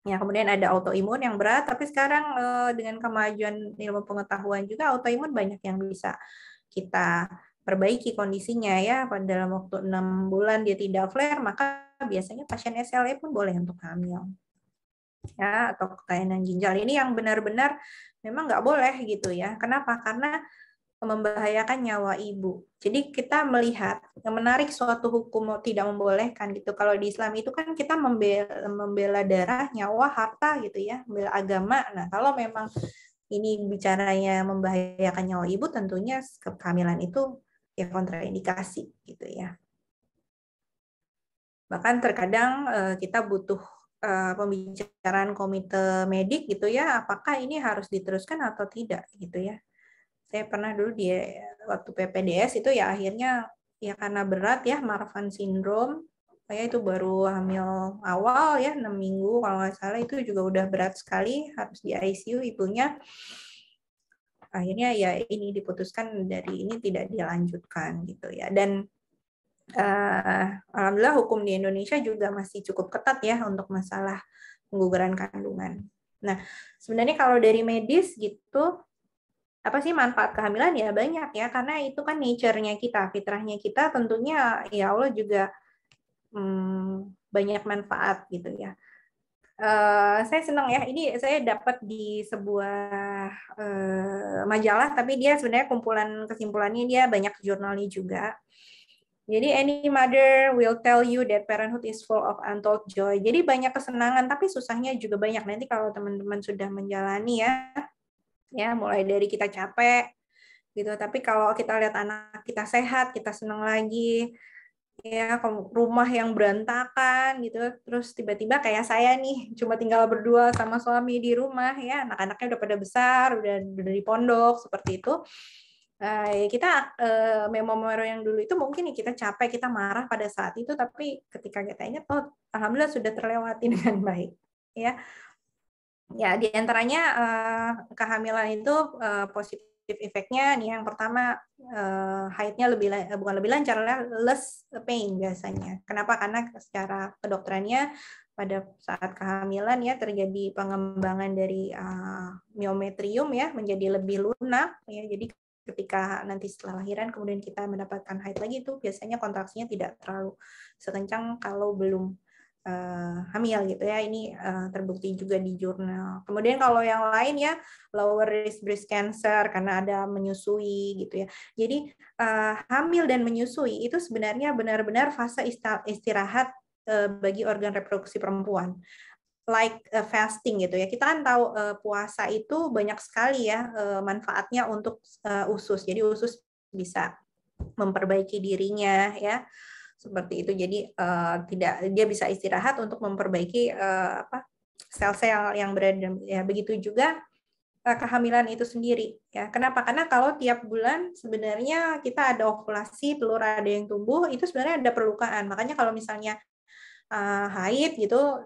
Ya, kemudian ada autoimun yang berat, tapi sekarang dengan kemajuan ilmu pengetahuan juga autoimun banyak yang bisa kita perbaiki kondisinya ya. Pada dalam waktu 6 bulan dia tidak flare, maka biasanya pasien SLE pun boleh untuk hamil. Ya, atau kelainan ginjal. Ini yang benar-benar memang nggak boleh gitu ya. Kenapa? Karena membahayakan nyawa ibu. Jadi kita melihat yang menarik suatu hukum tidak membolehkan gitu. Kalau di Islam itu kan kita membela darah, nyawa, harta gitu ya, membela agama. Nah, kalau memang ini bicaranya membahayakan nyawa ibu, tentunya kehamilan itu ya kontraindikasi gitu ya. Bahkan terkadang kita butuh pembicaraan komite medik gitu ya, apakah ini harus diteruskan atau tidak gitu ya. Saya pernah dulu di waktu PPDS itu ya akhirnya ya karena berat ya Marfan syndrome, saya itu baru hamil awal ya 6 minggu kalau nggak salah, itu juga udah berat sekali, harus di ICU ibunya. Akhirnya ya ini diputuskan dari ini tidak dilanjutkan gitu ya. Dan alhamdulillah hukum di Indonesia juga masih cukup ketat ya untuk masalah pengguguran kandungan. Nah sebenarnya kalau dari medis gitu, apa sih manfaat kehamilan ya banyak ya, karena itu kan nature-nya kita, fitrahnya kita, tentunya ya Allah juga banyak manfaat gitu ya. Saya senang ya, ini saya dapat di sebuah majalah, tapi dia sebenarnya kumpulan kesimpulannya dia banyak jurnalnya juga. Jadi any mother will tell you that parenthood is full of untold joy. Jadi banyak kesenangan, tapi susahnya juga banyak. Nanti kalau teman-teman sudah menjalani ya mulai dari kita capek gitu, tapi kalau kita lihat anak kita sehat, kita senang lagi ya, rumah yang berantakan gitu, terus tiba-tiba kayak saya nih cuma tinggal berdua sama suami di rumah ya, anak-anaknya udah pada besar, udah di pondok seperti itu. Kita memori yang dulu itu mungkin kita capek, kita marah pada saat itu, tapi ketika kita ingat, oh alhamdulillah sudah terlewati dengan baik ya. Ya, diantaranya kehamilan itu positif efeknya nih, yang pertama haidnya bukan lebih lancar, less pain biasanya. Kenapa? Karena secara kedokterannya pada saat kehamilan ya terjadi pengembangan dari myometrium ya menjadi lebih lunak ya. Jadi ketika nanti setelah lahiran kemudian kita mendapatkan haid lagi, itu biasanya kontraksinya tidak terlalu sekencang kalau belum hamil gitu ya. Ini terbukti juga di jurnal. Kemudian kalau yang lain ya lower risk breast cancer karena ada menyusui gitu ya. Jadi hamil dan menyusui itu sebenarnya benar-benar fase istirahat bagi organ reproduksi perempuan. Like fasting gitu ya. Kita kan tahu puasa itu banyak sekali ya manfaatnya untuk usus. Jadi usus bisa memperbaiki dirinya ya. Seperti itu. Jadi dia bisa istirahat untuk memperbaiki sel-sel yang berada ya. Begitu juga kehamilan itu sendiri ya. Kenapa? Karena kalau tiap bulan sebenarnya kita ada ovulasi, telur ada yang tumbuh, itu sebenarnya ada perlukaan. Makanya kalau misalnya haid gitu,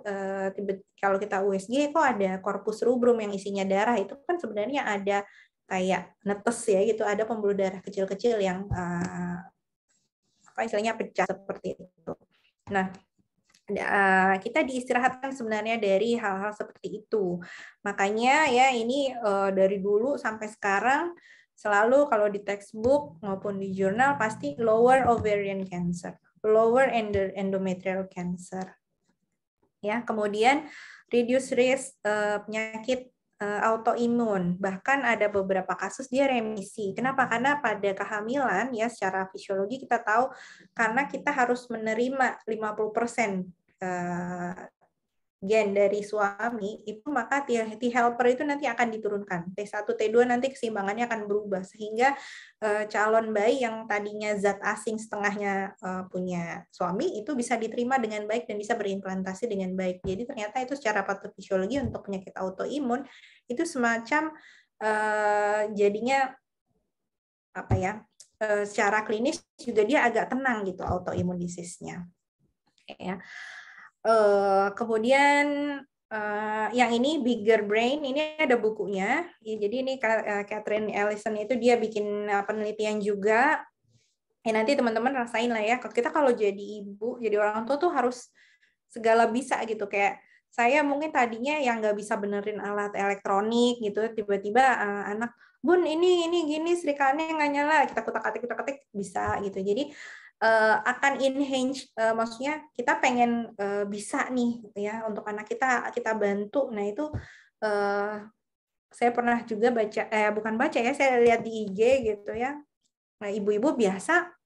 kalau kita USG kok ada corpus rubrum yang isinya darah, itu kan sebenarnya ada kayak netes ya gitu, ada pembuluh darah kecil-kecil yang istilahnya pecah seperti itu. Nah, kita diistirahatkan sebenarnya dari hal-hal seperti itu. Makanya ya ini dari dulu sampai sekarang selalu kalau di textbook maupun di jurnal pasti lower ovarian cancer, lower endometrial cancer. Ya, kemudian reduce risk penyakit autoimun, bahkan ada beberapa kasus dia remisi. Kenapa? Karena pada kehamilan ya secara fisiologi kita tahu karena kita harus menerima 50% gen dari suami itu, maka T helper itu nanti akan diturunkan. T1, T2 nanti keseimbangannya akan berubah sehingga calon bayi yang tadinya zat asing setengahnya punya suami itu bisa diterima dengan baik dan bisa berimplantasi dengan baik. Jadi ternyata itu secara patofisiologi untuk penyakit autoimun itu semacam jadinya apa ya? Secara klinis juga dia agak tenang gitu autoimun disease-nya. Ya. Kemudian yang ini Bigger Brain, ini ada bukunya. Jadi ini Catherine Ellison itu dia bikin penelitian juga. Nanti teman-teman rasain lah ya. Kita kalau jadi ibu, jadi orang tua tuh harus segala bisa gitu. Kayak saya mungkin tadinya yang nggak bisa benerin alat elektronik gitu, tiba-tiba anak, Bun ini gini serikalnya nggak nyala, kita kutak-atik bisa gitu. Jadi akan enhance, maksudnya kita pengen bisa nih ya untuk anak kita bantu. Nah itu saya pernah juga baca, bukan baca ya, saya lihat di IG gitu ya. Nah ibu-ibu biasa,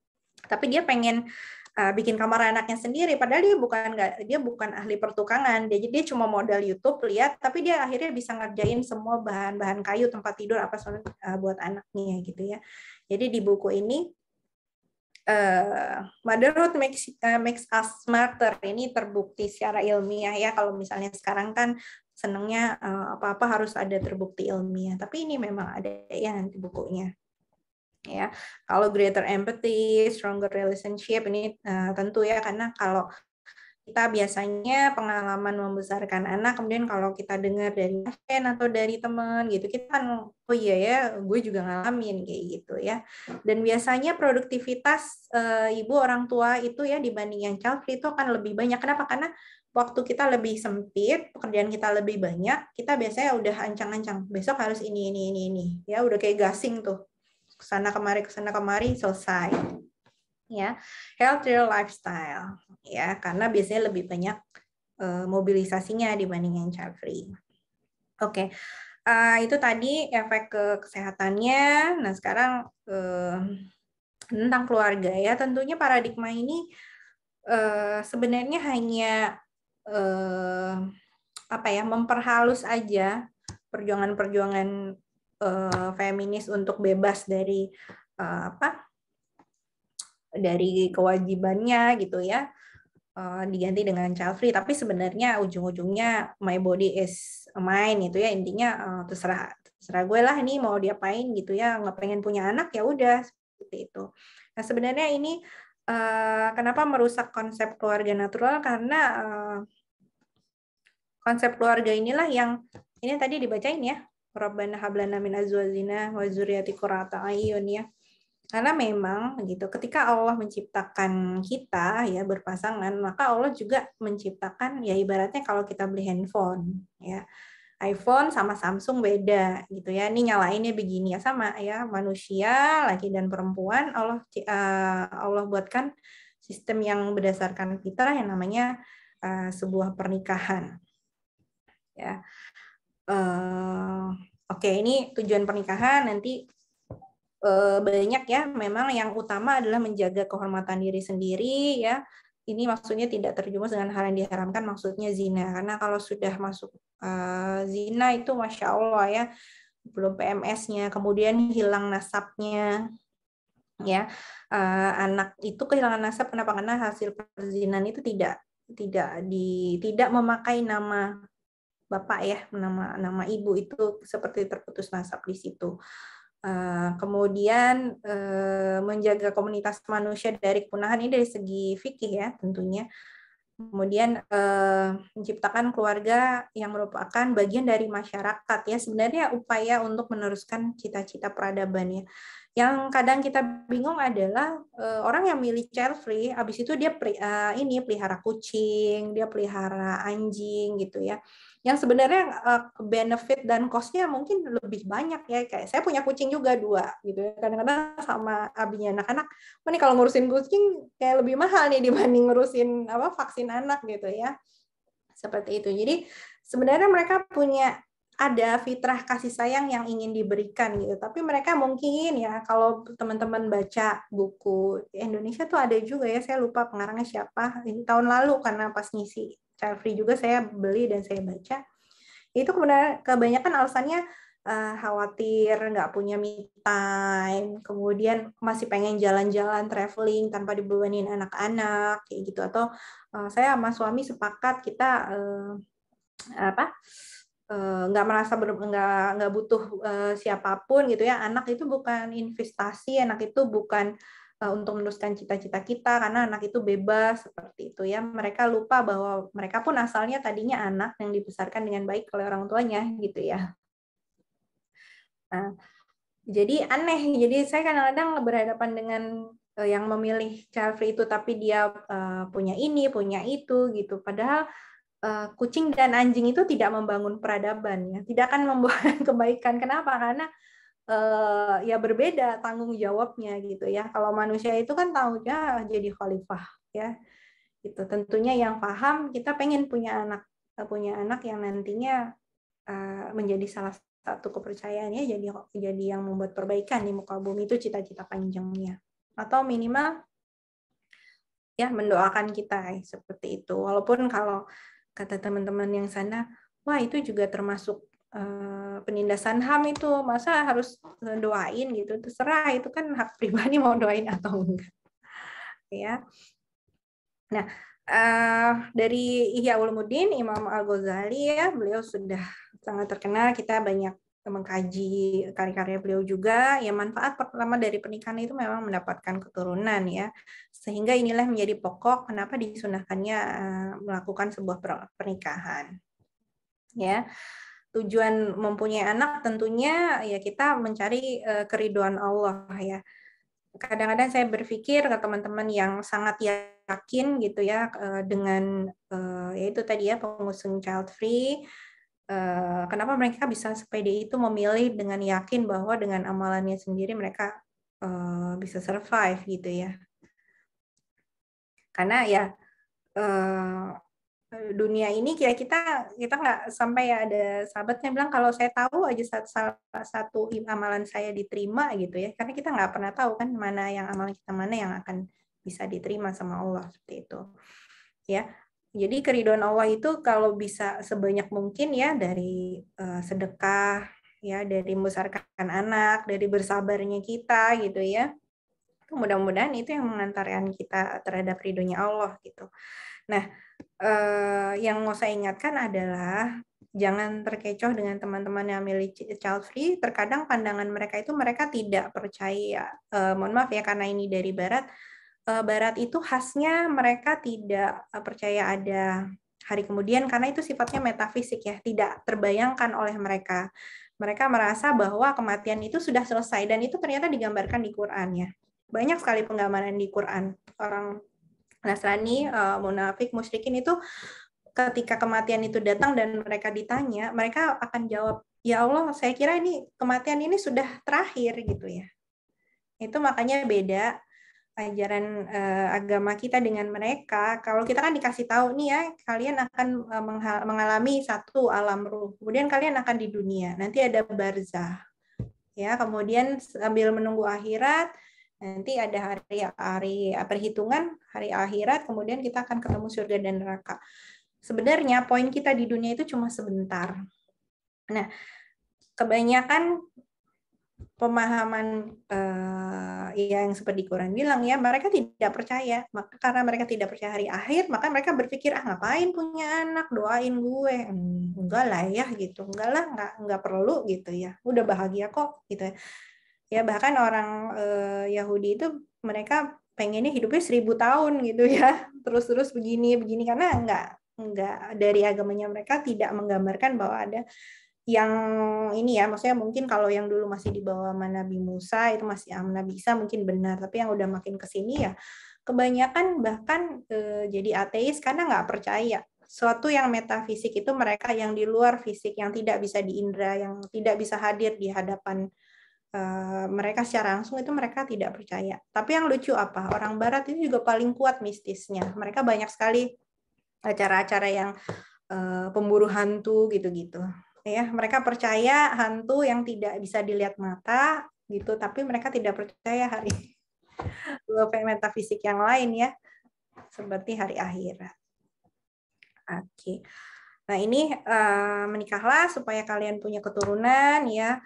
tapi dia pengen bikin kamar anaknya sendiri, padahal dia bukan ahli pertukangan, dia cuma modal YouTube lihat, tapi dia akhirnya bisa ngerjain semua bahan-bahan kayu, tempat tidur apa buat anaknya gitu ya. Jadi di buku ini Motherhood makes us smarter, ini terbukti secara ilmiah ya. Kalau misalnya sekarang kan senangnya apa-apa harus ada terbukti ilmiah, tapi ini memang ada ya nanti bukunya. Ya, kalau greater empathy, stronger relationship ini tentu ya, karena kalau kita biasanya pengalaman membesarkan anak, kemudian kalau kita dengar dari pasien atau dari teman gitu, kita kan, oh iya ya, gue juga ngalamin kayak gitu ya. Dan biasanya produktivitas ibu orang tua itu ya dibanding yang child free itu akan lebih banyak. Kenapa? Karena waktu kita lebih sempit, pekerjaan kita lebih banyak, kita biasanya udah ancang-ancang, besok harus ini. Ya udah kayak gasing tuh. Kesana kemari, selesai. Ya, healthier lifestyle ya, karena biasanya lebih banyak mobilisasinya dibanding yang child free. Oke. Itu tadi efek ke kesehatannya. Nah, sekarang tentang keluarga ya, tentunya paradigma ini sebenarnya hanya memperhalus aja perjuangan-perjuangan feminis untuk bebas dari dari kewajibannya gitu ya, diganti dengan child free, tapi sebenarnya ujung-ujungnya my body is mine itu ya, intinya terserah gue lah ini mau diapain gitu ya, nggak pengen punya anak ya udah seperti itu. Nah sebenarnya ini kenapa merusak konsep keluarga natural, karena konsep keluarga inilah yang ini tadi dibacain ya, Rabbana hablana min azwajina wa dzurriyyati qurrata a'yun ya. Karena memang gitu, ketika Allah menciptakan kita ya berpasangan, maka Allah juga menciptakan ya ibaratnya kalau kita beli handphone ya, iPhone sama Samsung beda gitu ya. Ini nyalainnya begini ya, sama ya, manusia laki dan perempuan Allah buatkan sistem yang berdasarkan fitrah yang namanya sebuah pernikahan. Ya. Oke, ini tujuan pernikahan nanti banyak ya, memang yang utama adalah menjaga kehormatan diri sendiri ya. Ini maksudnya tidak terjumus dengan hal yang diharamkan, maksudnya zina. Karena kalau sudah masuk zina itu Masya Allah ya, belum PMS-nya, kemudian hilang nasabnya ya. Anak itu kehilangan nasab, kenapa? Karena hasil perzinahan itu tidak memakai nama bapak ya, nama ibu, itu seperti terputus nasab di situ. Kemudian menjaga komunitas manusia dari kepunahan, ini dari segi fikih ya tentunya. Kemudian menciptakan keluarga yang merupakan bagian dari masyarakat ya, sebenarnya upaya untuk meneruskan cita-cita peradaban ya. Yang kadang kita bingung adalah orang yang milih child free, habis itu dia pelihara kucing, dia pelihara anjing gitu ya. Yang sebenarnya benefit dan cost-nya mungkin lebih banyak ya. Kayak saya punya kucing juga 2 gitu ya. Kadang-kadang sama abinya anak-anak, oh nih kalau ngurusin kucing kayak lebih mahal nih dibanding ngurusin vaksin anak gitu ya. Seperti itu. Jadi sebenarnya mereka punya ada fitrah kasih sayang yang ingin diberikan gitu. Tapi mereka mungkin ya, kalau teman-teman baca buku Indonesia tuh ada juga ya, saya lupa pengarangnya siapa. Ini tahun lalu karena pas ngisi Child Free juga saya beli dan saya baca. Itu kebanyakan alasannya khawatir, nggak punya me time, kemudian masih pengen jalan-jalan, traveling tanpa dibebanin anak-anak, kayak gitu. Atau saya sama suami sepakat kita nggak merasa nggak butuh siapapun gitu ya. Anak itu bukan investasi, anak itu bukan untuk meneruskan cita-cita kita, karena anak itu bebas seperti itu ya. Mereka lupa bahwa mereka pun asalnya tadinya anak yang dibesarkan dengan baik oleh orang tuanya gitu ya. Nah, jadi aneh. Jadi saya kadang-kadang berhadapan dengan yang memilih child free itu, tapi dia punya ini, punya itu gitu. Padahal kucing dan anjing itu tidak membangun peradaban ya, tidak akan membawa kebaikan. Kenapa? Karena ya berbeda tanggung jawabnya gitu ya. Kalau manusia itu kan tanggungannya jadi khalifah ya. Itu tentunya yang paham, kita pengen punya anak yang nantinya menjadi salah satu kepercayaannya jadi yang membuat perbaikan di muka bumi, itu cita-cita panjangnya. Atau minimal ya mendoakan kita seperti itu. Walaupun kalau kata teman-teman yang sana, wah itu juga termasuk penindasan HAM itu, masa harus doain gitu, terserah, itu kan hak pribadi mau doain atau enggak ya. Nah, dari Ihya Ulumuddin, Imam Al-Ghazali ya, beliau sudah sangat terkenal, kita banyak mengkaji karya-karya beliau juga. Ya, manfaat pertama dari pernikahan itu memang mendapatkan keturunan ya, sehingga inilah menjadi pokok kenapa disunahkannya melakukan sebuah pernikahan ya. Tujuan mempunyai anak tentunya ya kita mencari keriduan Allah ya. Kadang-kadang saya berpikir ke teman-teman yang sangat yakin gitu ya dengan yaitu tadi ya pengusung child free, kenapa mereka bisa sepede itu memilih dengan yakin bahwa dengan amalannya sendiri mereka bisa survive gitu ya. Karena ya dunia ini kita nggak sampai ada sahabatnya bilang kalau saya tahu aja satu amalan saya diterima gitu ya, karena kita nggak pernah tahu kan mana yang amalan kita mana yang akan bisa diterima sama Allah seperti itu ya. Jadi keridhaan Allah itu kalau bisa sebanyak mungkin ya, dari sedekah ya, dari membesarkan anak, dari bersabarnya kita gitu ya. Mudah-mudahan itu yang mengantarkan kita terhadap ridhonya Allah gitu. Nah, yang mau saya ingatkan adalah jangan terkecoh dengan teman-teman yang milih child free. Terkadang pandangan mereka itu mereka tidak percaya. Mohon maaf ya, karena ini dari Barat. Barat itu khasnya mereka tidak percaya ada hari kemudian, karena itu sifatnya metafisik ya, tidak terbayangkan oleh mereka. Mereka merasa bahwa kematian itu sudah selesai, dan itu ternyata digambarkan di Quran ya. Banyak sekali penggambaran di Quran. Orang Nasrani, munafik, musyrikin itu ketika kematian itu datang dan mereka ditanya, mereka akan jawab, ya Allah, saya kira ini kematian ini sudah terakhir gitu ya. Itu makanya beda ajaran agama kita dengan mereka. Kalau kita kan dikasih tahu nih ya, kalian akan mengalami satu alam ruh, kemudian kalian akan di dunia, nanti ada barzah ya, kemudian sambil menunggu akhirat, nanti ada hari perhitungan, hari akhirat, kemudian kita akan ketemu surga dan neraka. Sebenarnya poin kita di dunia itu cuma sebentar. Nah, kebanyakan pemahaman yang seperti Quran bilang ya, mereka tidak percaya. Maka karena mereka tidak percaya hari akhir, maka mereka berpikir, ngapain punya anak, doain gue. Enggak lah ya gitu. Enggak lah, enggak perlu gitu ya. Udah bahagia kok gitu ya. Ya bahkan orang Yahudi itu mereka pengennya hidupnya 1000 tahun gitu ya. Terus-terus begini karena enggak dari agamanya mereka tidak menggambarkan bahwa ada yang ini ya, maksudnya mungkin kalau yang dulu masih di bawah Nabi Musa itu masih Nabi Isa mungkin benar, tapi yang udah makin ke sini ya kebanyakan bahkan jadi ateis karena nggak percaya suatu yang metafisik itu mereka yang di luar fisik, yang tidak bisa diindra, yang tidak bisa hadir di hadapan mereka secara langsung, itu mereka tidak percaya. Tapi yang lucu apa? Orang Barat itu juga paling kuat mistisnya. Mereka banyak sekali acara-acara yang pemburu hantu gitu-gitu. Ya, mereka percaya hantu yang tidak bisa dilihat mata gitu, tapi mereka tidak percaya hari metafisik yang lain ya, seperti hari akhirat. Oke. Nah, ini menikahlah supaya kalian punya keturunan ya.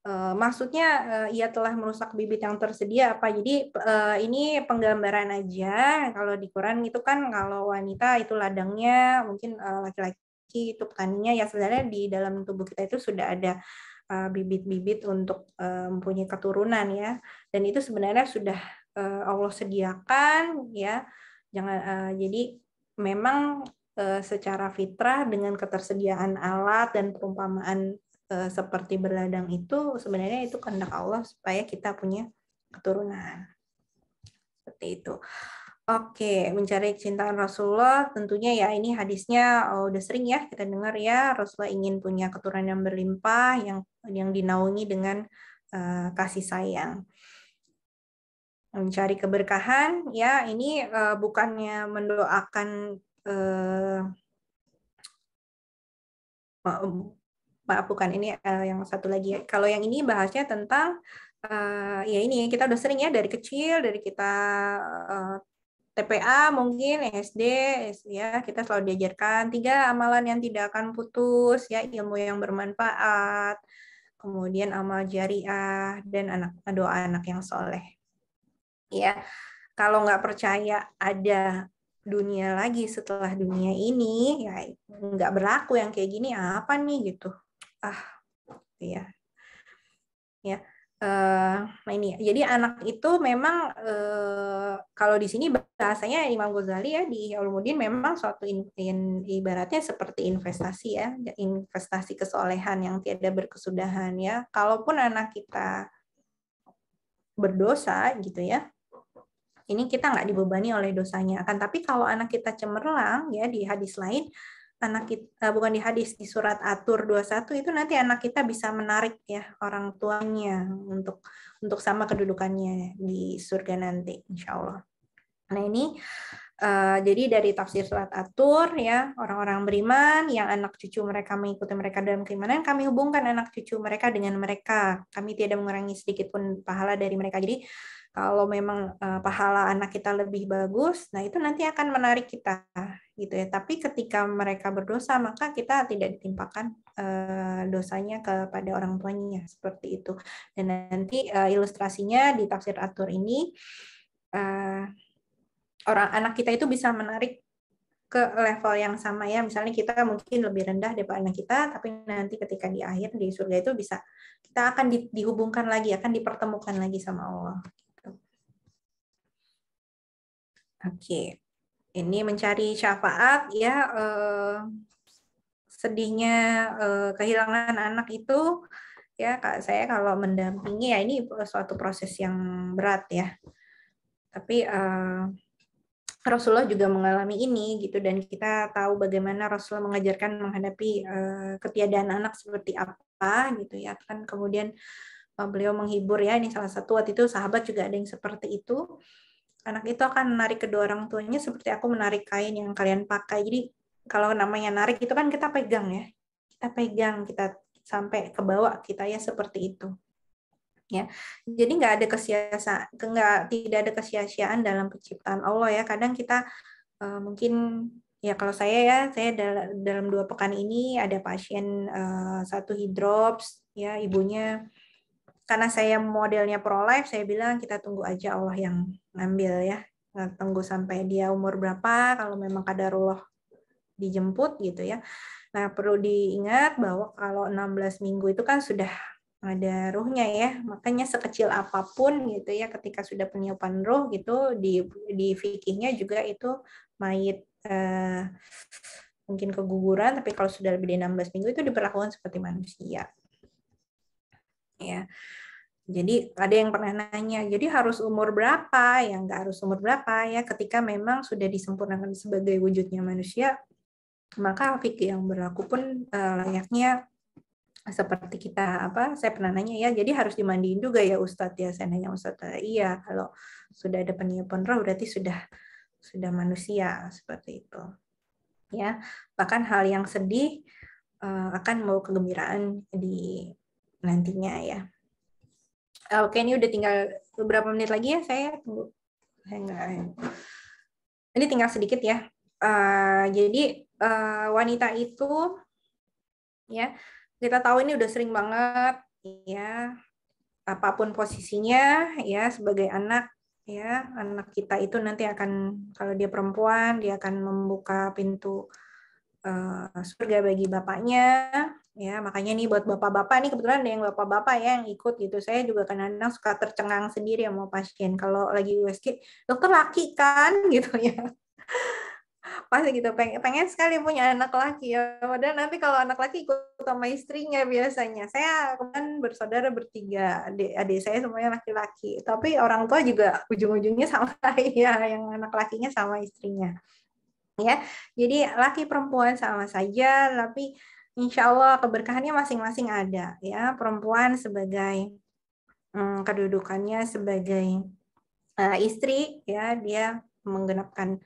Maksudnya ia telah merusak bibit yang tersedia apa? Jadi ini penggambaran aja. Kalau di Quran itu kan kalau wanita itu ladangnya, mungkin laki-laki itu petaninya, ya sebenarnya di dalam tubuh kita itu sudah ada bibit-bibit untuk mempunyai keturunan ya. Dan itu sebenarnya sudah Allah sediakan ya. Jangan jadi memang secara fitrah dengan ketersediaan alat dan perumpamaan seperti berladang itu sebenarnya itu kehendak Allah supaya kita punya keturunan. Seperti itu. Oke, mencari kecintaan Rasulullah tentunya ya ini hadisnya udah sering ya kita dengar ya, Rasulullah ingin punya keturunan yang berlimpah, yang dinaungi dengan kasih sayang. Mencari keberkahan ya ini bukannya mendoakan maaf bukan ini yang satu lagi. Kalau yang ini bahasnya tentang ya ini kita udah sering ya dari kecil, dari kita TPA mungkin SD ya kita selalu diajarkan 3 amalan yang tidak akan putus ya, ilmu yang bermanfaat, kemudian amal jariah dan doa anak yang soleh. Ya kalau nggak percaya ada dunia lagi setelah dunia ini ya nggak berlaku yang kayak gini apa nih gitu. Ya nah ini jadi anak itu memang kalau di sini bahasanya Imam Ghazali ya di Ulumuddin memang suatu ibaratnya seperti investasi ya, investasi kesolehan yang tiada berkesudahan ya. Kalaupun anak kita berdosa gitu ya, ini kita nggak dibebani oleh dosanya. Akan tapi kalau anak kita cemerlang ya, di hadis lain anak kita bukan di hadis, di surat At-Tur 21 itu nanti anak kita bisa menarik ya orang tuanya untuk sama kedudukannya di surga nanti insya Allah. Nah ini jadi dari tafsir surat At-Tur ya, orang-orang beriman yang anak cucu mereka mengikuti mereka dalam keimanan, kami hubungkan anak cucu mereka dengan mereka, kami tidak mengurangi sedikit pun pahala dari mereka. Jadi kalau memang pahala anak kita lebih bagus, nah itu nanti akan menarik kita gitu ya. Tapi ketika mereka berdosa, maka kita tidak ditimpakan dosanya kepada orang tuanya seperti itu. Dan nanti ilustrasinya di tafsir At-Tur ini orang anak kita itu bisa menarik ke level yang sama ya. Misalnya kita mungkin lebih rendah daripada anak kita, tapi nanti ketika di akhir di surga itu bisa kita akan dihubungkan lagi, akan dipertemukan lagi sama Allah. Oke, ini mencari syafaat ya, sedihnya kehilangan anak itu ya, saya kalau mendampingi ya ini suatu proses yang berat ya. Tapi Rasulullah juga mengalami ini gitu, dan kita tahu bagaimana Rasulullah mengajarkan menghadapi ketiadaan anak seperti apa gitu ya kan. Kemudian beliau menghibur ya, ini salah satu waktu itu sahabat juga ada yang seperti itu. Anak itu akan menarik kedua orang tuanya seperti aku menarik kain yang kalian pakai. Jadi kalau namanya narik itu kan kita pegang ya. Kita pegang, kita sampai ke bawah kita ya seperti itu. Ya. Jadi tidak ada kesia-siaan dalam penciptaan Allah ya. Kadang kita mungkin ya kalau saya dalam 2 pekan ini ada pasien 1 hidrops ya, ibunya karena saya modelnya pro-life, saya bilang kita tunggu aja Allah yang ngambil ya. Tunggu sampai dia umur berapa, kalau memang qadarullah dijemput gitu ya. Nah, perlu diingat bahwa kalau 16 minggu itu kan sudah ada ruhnya ya. Makanya sekecil apapun gitu ya, ketika sudah peniupan ruh gitu, di fikihnya juga itu mayit mungkin keguguran, tapi kalau sudah lebih dari 16 minggu itu diperlakukan seperti manusia. Ya. Jadi ada yang pernah nanya, jadi harus umur berapa? Ya nggak harus umur berapa ya. Ketika memang sudah disempurnakan sebagai wujudnya manusia, maka fikih yang berlaku pun layaknya seperti kita saya pernah nanya ya. Jadi harus dimandiin juga ya Ustadz ya. Saya nanya Ustadz, iya kalau sudah ada peniupan roh berarti sudah manusia seperti itu. Ya, bahkan hal yang sedih akan membawa kegembiraan di nantinya ya. Oke, ini udah tinggal beberapa menit lagi ya, saya tunggu. Ini tinggal sedikit ya. Jadi wanita itu, ya kita tahu ini udah sering banget, ya apapun posisinya, ya sebagai anak, ya anak kita itu nanti akan, kalau dia perempuan, dia akan membuka pintu surga bagi bapaknya. Ya, makanya nih buat bapak-bapak nih, kebetulan ada yang bapak-bapak ya yang ikut gitu. Saya juga kadang-kadang suka tercengang sendiri sama pasien kalau lagi USG, dokter laki kan gitu ya. Pasti gitu, pengen sekali punya anak laki ya. Padahal nanti kalau anak laki ikut sama istrinya biasanya. Saya kan bersaudara bertiga, adik saya semuanya laki-laki. Tapi orang tua juga ujung-ujungnya sama saya, yang anak lakinya sama istrinya. Ya, jadi laki perempuan sama saja, tapi insya Allah keberkahannya masing-masing ada. Ya, perempuan sebagai kedudukannya sebagai istri, ya dia menggenapkan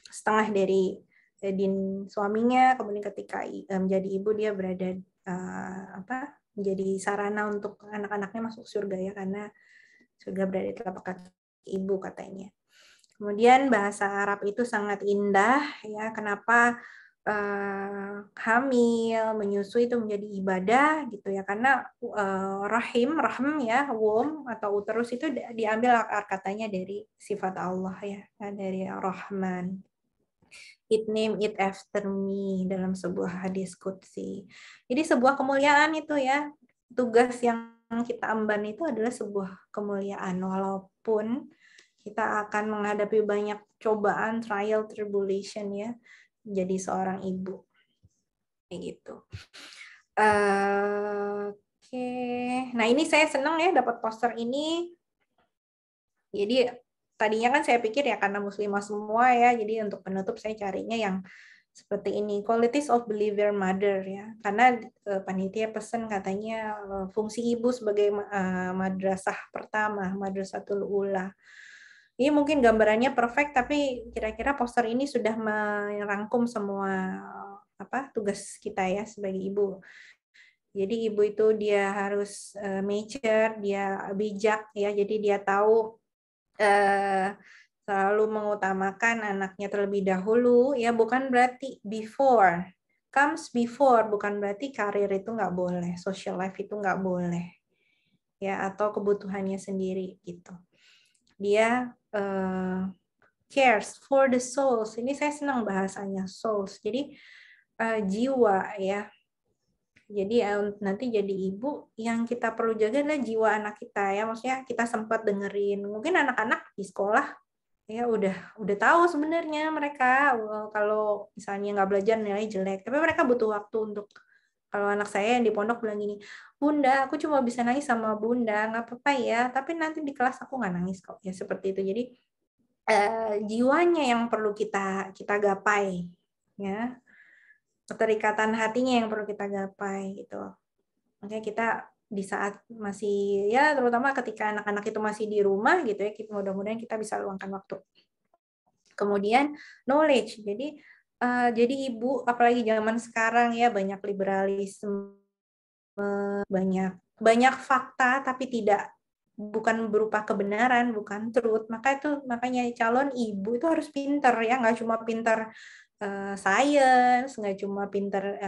setengah dari din suaminya. Kemudian ketika menjadi ibu dia berada menjadi sarana untuk anak-anaknya masuk surga ya, karena surga berada di telapak kaki ibu katanya. Kemudian bahasa Arab itu sangat indah ya. Kenapa hamil, menyusui itu menjadi ibadah gitu ya? Karena rahm ya, womb atau uterus itu diambil akar katanya dari sifat Allah ya, dari Rahman. It name it after me dalam sebuah hadis qudsi. Jadi sebuah kemuliaan itu ya. Tugas yang kita emban itu adalah sebuah kemuliaan, walaupun kita akan menghadapi banyak cobaan, trial, tribulation ya, jadi seorang ibu. Kayak gitu. Oke. Nah ini saya senang ya dapat poster ini. Jadi tadinya kan saya pikir ya karena muslimah semua ya, jadi untuk penutup saya carinya yang seperti ini, qualities of believer mother ya, karena panitia pesan katanya fungsi ibu sebagai madrasah pertama, madrasatul ula. Ini mungkin gambarannya perfect, tapi kira-kira poster ini sudah merangkum semua tugas kita ya sebagai ibu. Jadi ibu itu dia harus mature, dia bijak ya, jadi dia tahu selalu mengutamakan anaknya terlebih dahulu ya, bukan berarti before comes before, bukan berarti karir itu nggak boleh, social life itu nggak boleh ya, atau kebutuhannya sendiri gitu. Dia cares for the souls. Ini saya senang bahasanya souls. Jadi jiwa ya. Jadi nanti jadi ibu yang kita perlu jaga adalah jiwa anak kita ya. Maksudnya kita sempat dengerin. Mungkin anak-anak di sekolah ya udah tahu sebenarnya mereka kalau misalnya nggak belajar nilai jelek. Tapi mereka butuh waktu untuk, kalau anak saya yang di pondok bilang gini, Bunda, aku cuma bisa nangis sama Bunda, nggak apa-apa ya. Tapi nanti di kelas aku nggak nangis kok. Ya seperti itu. Jadi jiwanya yang perlu kita gapai ya, keterikatan hatinya yang perlu kita gapai gitu. Makanya kita di saat masih ya, terutama ketika anak-anak itu masih di rumah gitu ya, mudah-mudahan kita bisa luangkan waktu. Kemudian knowledge, jadi ibu apalagi zaman sekarang ya, banyak liberalisme, banyak fakta tapi bukan berupa kebenaran, bukan truth. Makanya calon ibu itu harus pinter ya, nggak cuma pinter science, nggak cuma pinter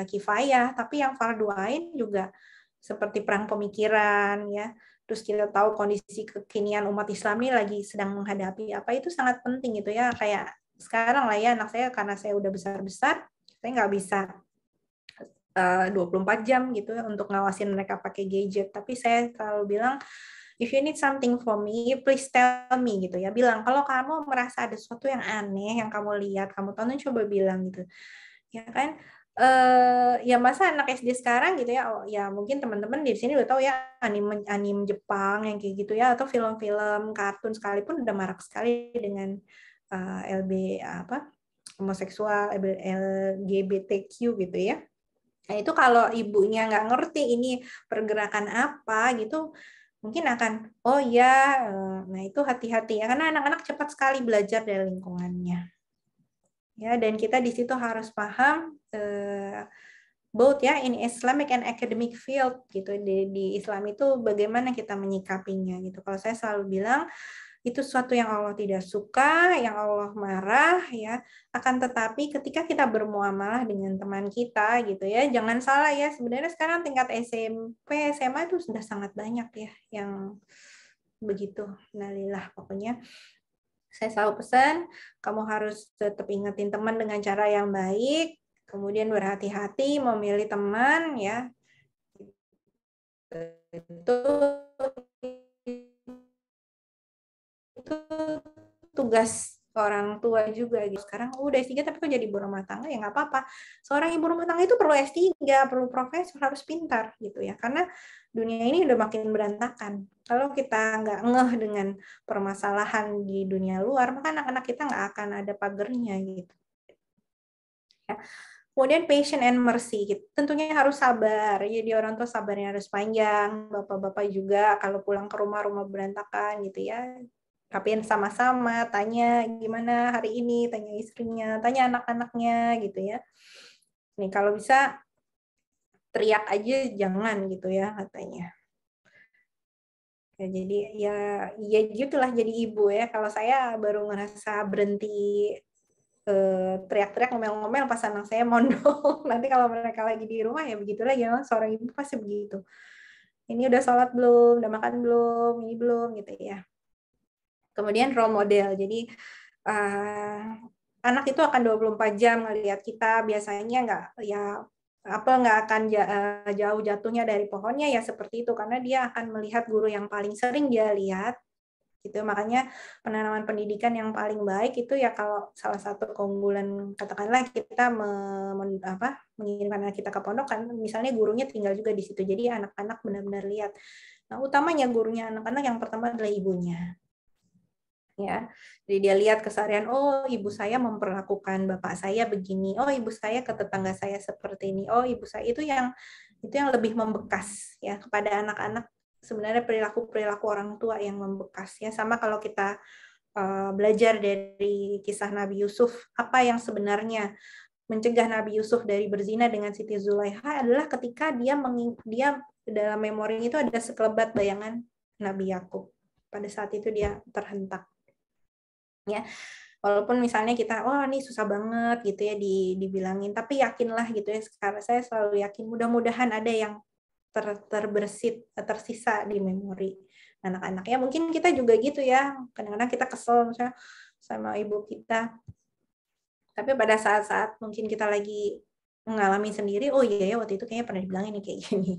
kifayah, tapi yang fardu ain juga, seperti perang pemikiran ya. Terus kita tahu kondisi kekinian umat Islam ini lagi sedang menghadapi apa, itu sangat penting itu ya. Kayak sekarang lah ya, anak saya karena saya udah besar-besar, saya nggak bisa 24 jam gitu untuk ngawasin mereka pakai gadget. Tapi saya selalu bilang, if you need something from me, please tell me gitu ya. Bilang kalau kamu merasa ada sesuatu yang aneh yang kamu lihat, kamu tonton, coba bilang gitu. Ya kan? Ya masa anak SD sekarang gitu ya, oh, ya mungkin teman-teman di sini udah tahu ya anime Jepang yang kayak gitu ya, atau film-film kartun sekalipun udah marak sekali dengan homoseksual, LGBTQ gitu ya. Nah itu kalau ibunya nggak ngerti ini pergerakan apa gitu, mungkin akan, oh ya, nah itu hati-hati ya, karena anak-anak cepat sekali belajar dari lingkungannya. Ya, dan kita di situ harus paham both ya in Islamic and academic field gitu, di Islam itu bagaimana kita menyikapinya gitu. Kalau saya selalu bilang itu sesuatu yang Allah tidak suka, yang Allah marah ya. Akan tetapi ketika kita bermuamalah dengan teman kita gitu ya, jangan salah ya, sebenarnya sekarang tingkat SMP, SMA itu sudah sangat banyak ya yang begitu. Nalillah pokoknya. Saya selalu pesan, kamu harus tetap ingetin teman dengan cara yang baik, kemudian berhati-hati memilih teman ya. Itu tugas orang tua juga gitu. Sekarang udah S3 tapi kok jadi ibu rumah tangga, ya nggak apa-apa. Seorang ibu rumah tangga itu perlu S3, perlu profesor, harus pintar gitu ya. Karena dunia ini udah makin berantakan. Kalau kita nggak ngeh dengan permasalahan di dunia luar, maka anak-anak kita nggak akan ada pagernya gitu. Ya. Kemudian patient and mercy, gitu. Tentunya harus sabar. Jadi orang tua sabarnya harus panjang. Bapak-bapak juga kalau pulang ke rumah berantakan gitu ya, rapiin sama-sama, tanya gimana hari ini, tanya istrinya, tanya anak-anaknya gitu ya. Nih kalau bisa teriak aja jangan gitu ya katanya. Ya, jadi ya gitulah jadi ibu ya. Kalau saya baru ngerasa berhenti teriak-teriak, ngomel-ngomel pas anak saya mondok. Nanti kalau mereka lagi di rumah ya begitu lagi, ya, seorang ibu pasti begitu. Ini udah sholat belum, udah makan belum, ini belum gitu ya. Kemudian role model. Jadi anak itu akan 24 jam ngelihat kita, biasanya nggak akan jauh jatuhnya dari pohonnya ya seperti itu, karena dia akan melihat guru yang paling sering dia lihat gitu. Makanya penanaman pendidikan yang paling baik itu ya, kalau salah satu keunggulan katakanlah kita mengirimkan anak kita ke pondok kan, misalnya gurunya tinggal juga di situ, jadi anak-anak benar-benar lihat. Nah utamanya gurunya anak-anak yang pertama adalah ibunya. Ya, jadi dia lihat keseharian, oh ibu saya memperlakukan bapak saya begini, oh ibu saya ke tetangga saya seperti ini, oh ibu saya itu yang lebih membekas ya kepada anak-anak. Sebenarnya perilaku orang tua yang membekas ya. Sama kalau kita belajar dari kisah Nabi Yusuf, apa yang sebenarnya mencegah Nabi Yusuf dari berzina dengan Siti Zulaiha adalah ketika dia dalam memori itu ada sekelebat bayangan Nabi Yakub. Pada saat itu dia terhentak. Ya, walaupun misalnya kita, oh ini susah banget gitu ya dibilangin, tapi yakinlah gitu ya, sekarang saya selalu yakin mudah-mudahan ada yang tersisa di memori anak-anak ya. Mungkin kita juga gitu ya, kadang-kadang kita kesel misalnya sama ibu kita, tapi pada saat-saat mungkin kita lagi mengalami sendiri, oh iya ya waktu itu kayaknya pernah dibilangin nih kayak gini.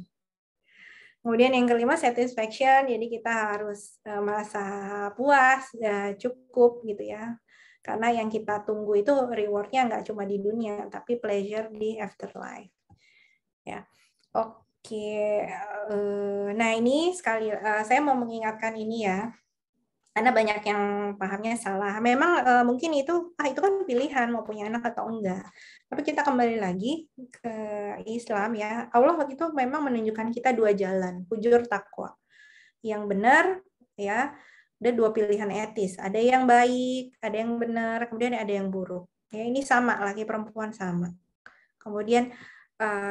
Kemudian yang kelima, satisfaction. Jadi kita harus merasa puas, cukup gitu ya. Karena yang kita tunggu itu reward-nya nggak cuma di dunia, tapi pleasure di afterlife. Ya, oke. Nah ini saya mau mengingatkan ini ya, karena banyak yang pahamnya salah. Memang mungkin itu kan pilihan mau punya anak atau enggak. Tapi kita kembali lagi ke Islam ya. Allah waktu itu memang menunjukkan kita dua jalan, fujur takwa. Yang benar ya, ada dua pilihan etis. Ada yang baik, ada yang benar, kemudian ada yang buruk. Ya ini sama, laki perempuan sama. Kemudian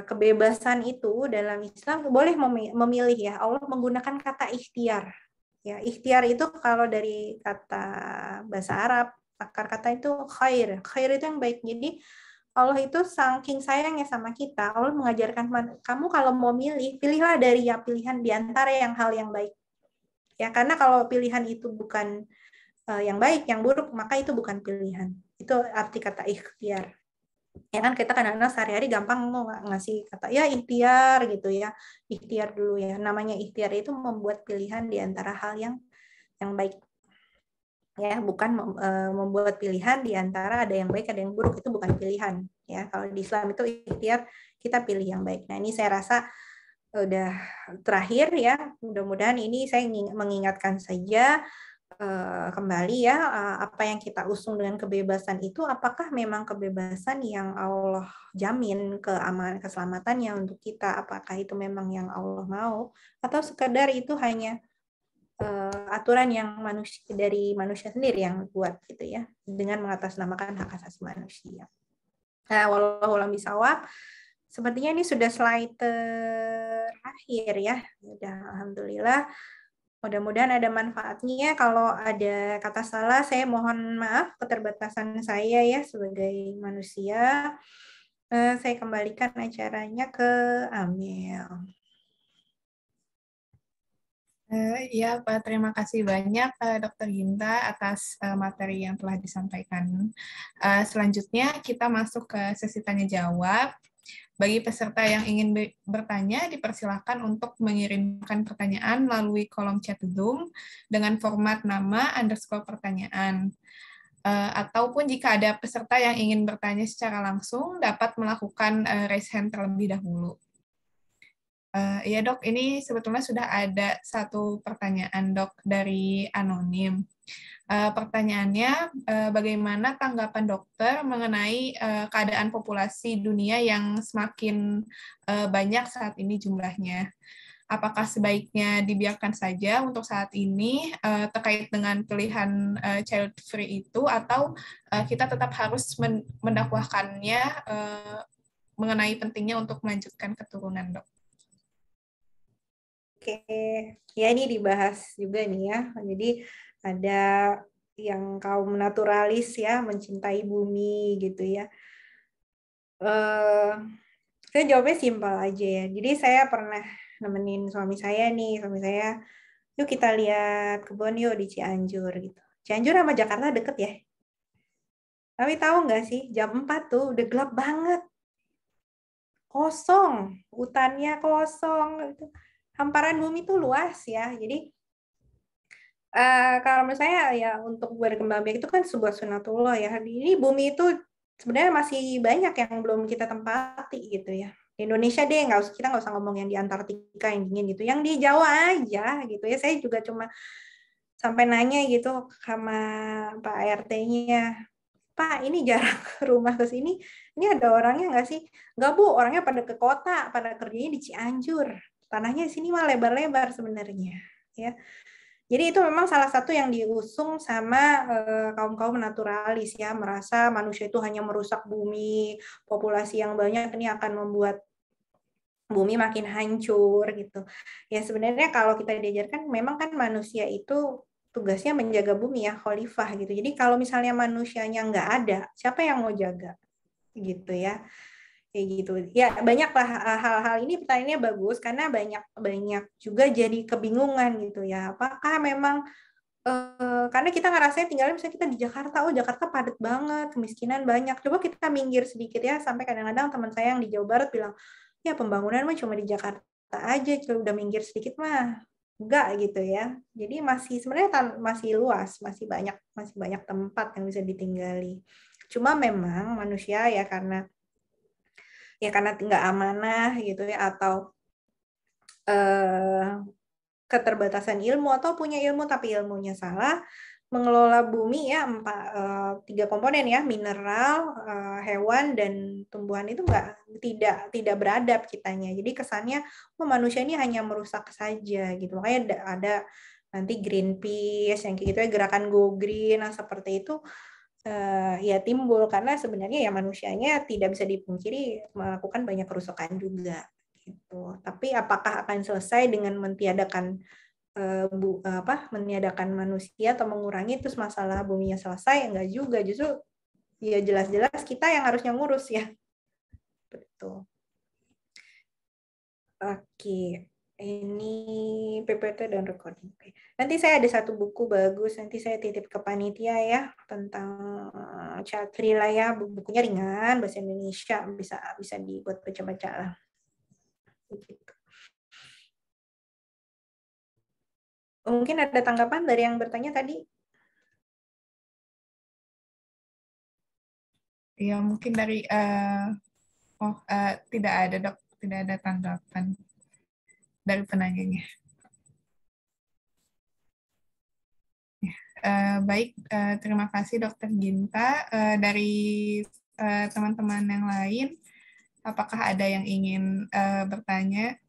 kebebasan itu dalam Islam boleh memilih ya. Allah menggunakan kata ikhtiar. Ya, ikhtiar itu kalau dari kata bahasa Arab, akar kata itu khair. Khair itu yang baik. Jadi Allah itu saking sayangnya sama kita, Allah mengajarkan kamu kalau mau milih, pilihlah dari pilihan di antara hal yang baik. Ya, karena kalau pilihan itu bukan yang baik, yang buruk, maka itu bukan pilihan. Itu arti kata ikhtiar. Ya kan kita kadang-kadang sehari-hari gampang mau ngasih kata ya ikhtiar gitu ya. Ikhtiar dulu ya. Namanya ikhtiar itu membuat pilihan di antara hal yang baik. Ya, bukan membuat pilihan di antara ada yang baik ada yang buruk, itu bukan pilihan ya. Kalau di Islam itu ikhtiar, kita pilih yang baik. Nah, ini saya rasa udah terakhir ya. Mudah-mudahan ini saya mengingatkan saja kembali ya, apa yang kita usung dengan kebebasan itu apakah memang kebebasan yang Allah jamin keselamatannya untuk kita, apakah itu memang yang Allah mau atau sekedar itu hanya aturan yang dari manusia sendiri yang buat gitu ya, dengan mengatasnamakan hak asasi manusia. Nah, wallahu a'lam bishawab. Sepertinya ini sudah slide terakhir ya. Sudah, alhamdulillah. Mudah-mudahan ada manfaatnya. Kalau ada kata salah, saya mohon maaf keterbatasan saya ya sebagai manusia. Saya kembalikan acaranya ke Amel. Ya, Pak, terima kasih banyak Dr. Ginta atas materi yang telah disampaikan. Selanjutnya kita masuk ke sesi tanya jawab. Bagi peserta yang ingin bertanya, dipersilakan untuk mengirimkan pertanyaan melalui kolom chat Zoom dengan format nama _ pertanyaan. Ataupun jika ada peserta yang ingin bertanya secara langsung, dapat melakukan raise hand terlebih dahulu. Ya dok, ini sebetulnya sudah ada satu pertanyaan dok dari anonim. Pertanyaannya, bagaimana tanggapan dokter mengenai keadaan populasi dunia yang semakin banyak saat ini jumlahnya? Apakah sebaiknya dibiarkan saja untuk saat ini terkait dengan pilihan child free itu, atau kita tetap harus mendakwahkannya mengenai pentingnya untuk melanjutkan keturunan dok? Oke, ya ini dibahas juga nih ya. Jadi ada yang kaum naturalis ya, mencintai bumi gitu ya. Saya jawabnya simpel aja ya. Jadi saya pernah nemenin suami saya nih, yuk kita lihat kebun yuk di Cianjur gitu. Cianjur sama Jakarta deket ya. Tapi tahu nggak sih, jam 4 tuh udah gelap banget. Kosong, hutannya kosong. Hamparan bumi tuh luas ya. Jadi kalau menurut saya ya untuk berkembang biak itu kan sebuah sunatullah ya. Ini bumi itu sebenarnya masih banyak yang belum kita tempati gitu ya. Di Indonesia deh kita nggak usah ngomong yang di Antartika yang dingin gitu, yang di Jawa aja gitu ya. Saya juga cuma sampai nanya gitu sama Pak RT-nya, Pak ini jarak rumah ke sini, ini ada orangnya nggak sih? Nggak Bu, orangnya pada ke kota, pada kerjanya di Cianjur. Tanahnya di sini mah lebar-lebar sebenarnya ya. Jadi itu memang salah satu yang diusung sama kaum-kaum naturalis ya, merasa manusia itu hanya merusak bumi, populasi yang banyak ini akan membuat bumi makin hancur gitu. Ya sebenarnya kalau kita diajarkan memang kan manusia itu tugasnya menjaga bumi ya, khalifah gitu. Jadi kalau misalnya manusianya nggak ada, siapa yang mau jaga? Gitu ya. Kayak gitu ya, banyaklah hal-hal ini. Pertanyaannya bagus karena banyak juga jadi kebingungan gitu ya, apakah memang karena kita ngerasain tinggalnya misalnya kita di Jakarta, oh Jakarta padat banget, kemiskinan banyak, coba kita minggir sedikit ya, sampai kadang-kadang teman saya yang di Jawa Barat bilang ya pembangunan mah cuma di Jakarta aja, coba udah minggir sedikit mah enggak gitu ya. Jadi masih sebenarnya masih luas, masih banyak tempat yang bisa ditinggali. Cuma memang manusia ya karena nggak amanah gitu ya, atau keterbatasan ilmu, atau punya ilmu tapi ilmunya salah, mengelola bumi ya, 3 komponen ya, mineral, hewan dan tumbuhan itu tidak beradab kitanya. Jadi kesannya manusia ini hanya merusak saja gitu. Makanya ada nanti Greenpeace yang kayak gitu ya, gerakan Go Green, nah seperti itu ya timbul karena sebenarnya ya manusianya tidak bisa dipungkiri melakukan banyak kerusakan juga gitu. Tapi apakah akan selesai dengan meniadakan manusia atau mengurangi terus masalah buminya selesai? Enggak juga, justru ya jelas-jelas kita yang harusnya ngurus ya. Betul. Oke. Ini PPT dan recording. Nanti saya ada satu buku bagus, nanti saya titip ke panitia ya tentang child free lah ya. Bukunya ringan, bahasa Indonesia, bisa dibuat baca-baca lah. Begitu. Mungkin ada tanggapan dari yang bertanya tadi? Ya, mungkin dari tidak ada dok, tidak ada tanggapan dari penanyanya. Baik, terima kasih Dokter Ginta. Dari teman-teman yang lain, apakah ada yang ingin bertanya?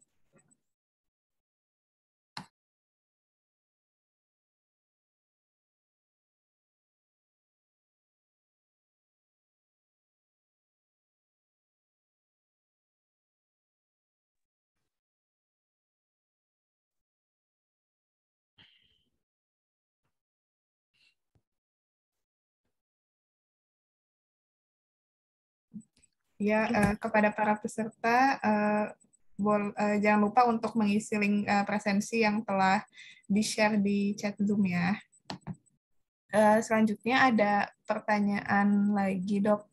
Ya, kepada para peserta, jangan lupa untuk mengisi link presensi yang telah di-share di chat Zoom ya. Selanjutnya ada pertanyaan lagi, Dok.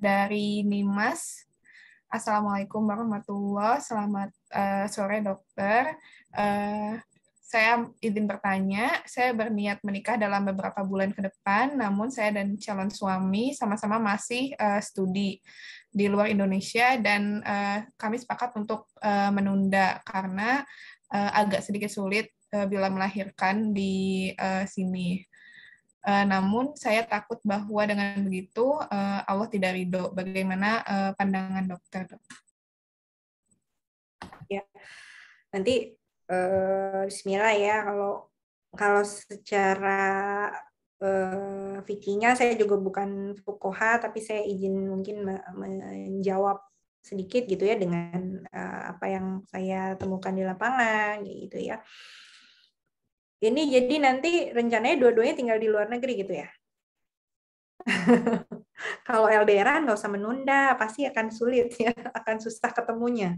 Dari Nimas. Assalamualaikum warahmatullahi wabarakatuh. Selamat sore, dokter. Saya izin bertanya, saya berniat menikah dalam beberapa bulan ke depan, namun saya dan calon suami sama-sama masih studi di luar Indonesia, dan kami sepakat untuk menunda karena agak sedikit sulit bila melahirkan di sini. Namun saya takut bahwa dengan begitu Allah tidak ridho. Bagaimana pandangan dokter? Ya, nanti Bismillah ya, kalau secara fikihnya saya juga bukan fuqaha, tapi saya izin mungkin menjawab sedikit gitu ya dengan apa yang saya temukan di lapangan gitu ya. Ini jadi nanti rencananya dua-duanya tinggal di luar negeri gitu ya. Kalau LDRan nggak usah menunda, pasti akan sulit ya, akan susah ketemunya.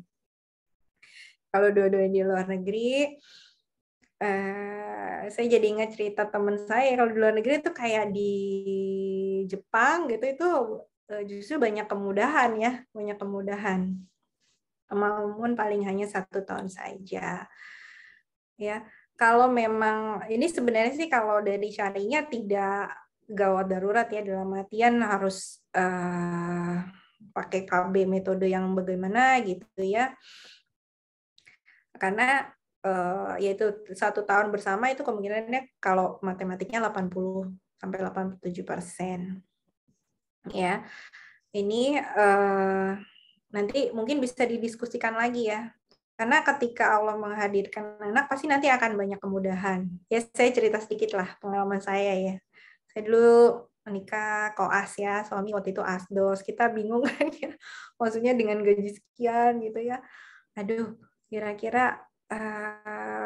Kalau dua-duanya di luar negeri, saya jadi ingat cerita teman saya kalau di luar negeri itu kayak di Jepang gitu, itu justru banyak kemudahan ya, banyak kemudahan. Namun paling hanya 1 tahun saja. Ya, kalau memang ini sebenarnya sih kalau dari syarinya tidak gawat darurat ya, dalam artian harus pakai KB metode yang bagaimana gitu ya. Karena yaitu 1 tahun bersama itu kemungkinannya kalau matematiknya 80-87%. Ya, ini nanti mungkin bisa didiskusikan lagi ya. Karena ketika Allah menghadirkan anak pasti nanti akan banyak kemudahan. Ya, saya cerita sedikit lah pengalaman saya ya. Saya dulu menikah koas ya, suami waktu itu asdos. Kita bingung kan ya, maksudnya dengan gaji sekian gitu ya. Aduh, kira-kira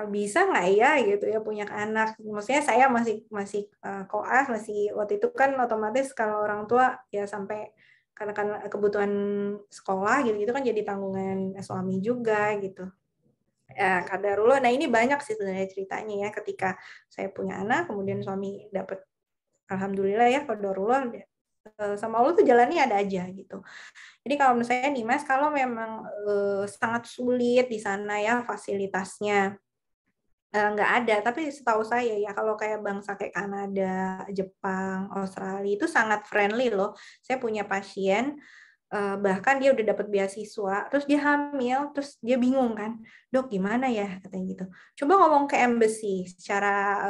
bisa nggak ya gitu ya punya anak. Maksudnya saya masih koas, masih waktu itu kan otomatis kalau orang tua ya sampai karena kebutuhan sekolah gitu kan jadi tanggungan suami juga gitu. Qadarullah. Nah ini banyak sih sebenarnya ceritanya ya, ketika saya punya anak kemudian suami dapat, alhamdulillah ya, qadarullah, sama Allah tuh jalannya ada aja gitu. Jadi kalau menurut saya nih Mas, kalau memang sangat sulit di sana ya fasilitasnya nggak ada, tapi setahu saya ya kalau kayak bangsa kayak Kanada, Jepang, Australia itu sangat friendly loh. Saya punya pasien bahkan dia udah dapat beasiswa, terus dia hamil, terus dia bingung kan, dok gimana ya katanya gitu. Coba ngomong ke embassy secara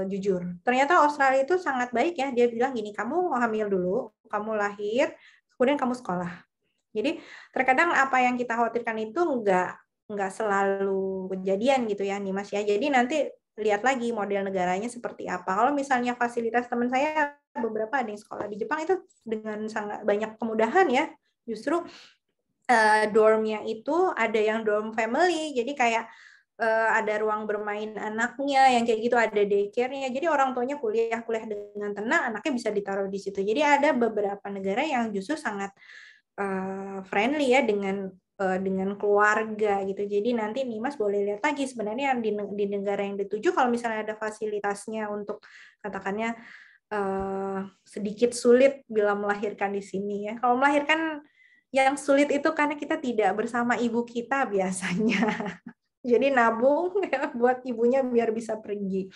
jujur. Ternyata Australia itu sangat baik ya, dia bilang gini, kamu hamil dulu, kamu lahir, kemudian kamu sekolah. Jadi terkadang apa yang kita khawatirkan itu nggak selalu kejadian gitu ya nih Mas ya. Jadi nanti lihat lagi model negaranya seperti apa. Kalau misalnya fasilitas teman saya beberapa ada yang sekolah di Jepang itu dengan sangat banyak kemudahan ya. Justru dormnya itu ada yang dorm family. Jadi kayak ada ruang bermain anaknya yang kayak gitu, ada daycare-nya. Jadi orang tuanya kuliah dengan tenang, anaknya bisa ditaruh di situ. Jadi ada beberapa negara yang justru sangat friendly ya dengan dengan keluarga gitu. Jadi nanti Nimas boleh lihat lagi sebenarnya di negara yang dituju kalau misalnya ada fasilitasnya untuk katakannya sedikit sulit bila melahirkan di sini ya. Kalau melahirkan yang sulit itu karena kita tidak bersama ibu kita biasanya. Jadi nabung ya buat ibunya biar bisa pergi.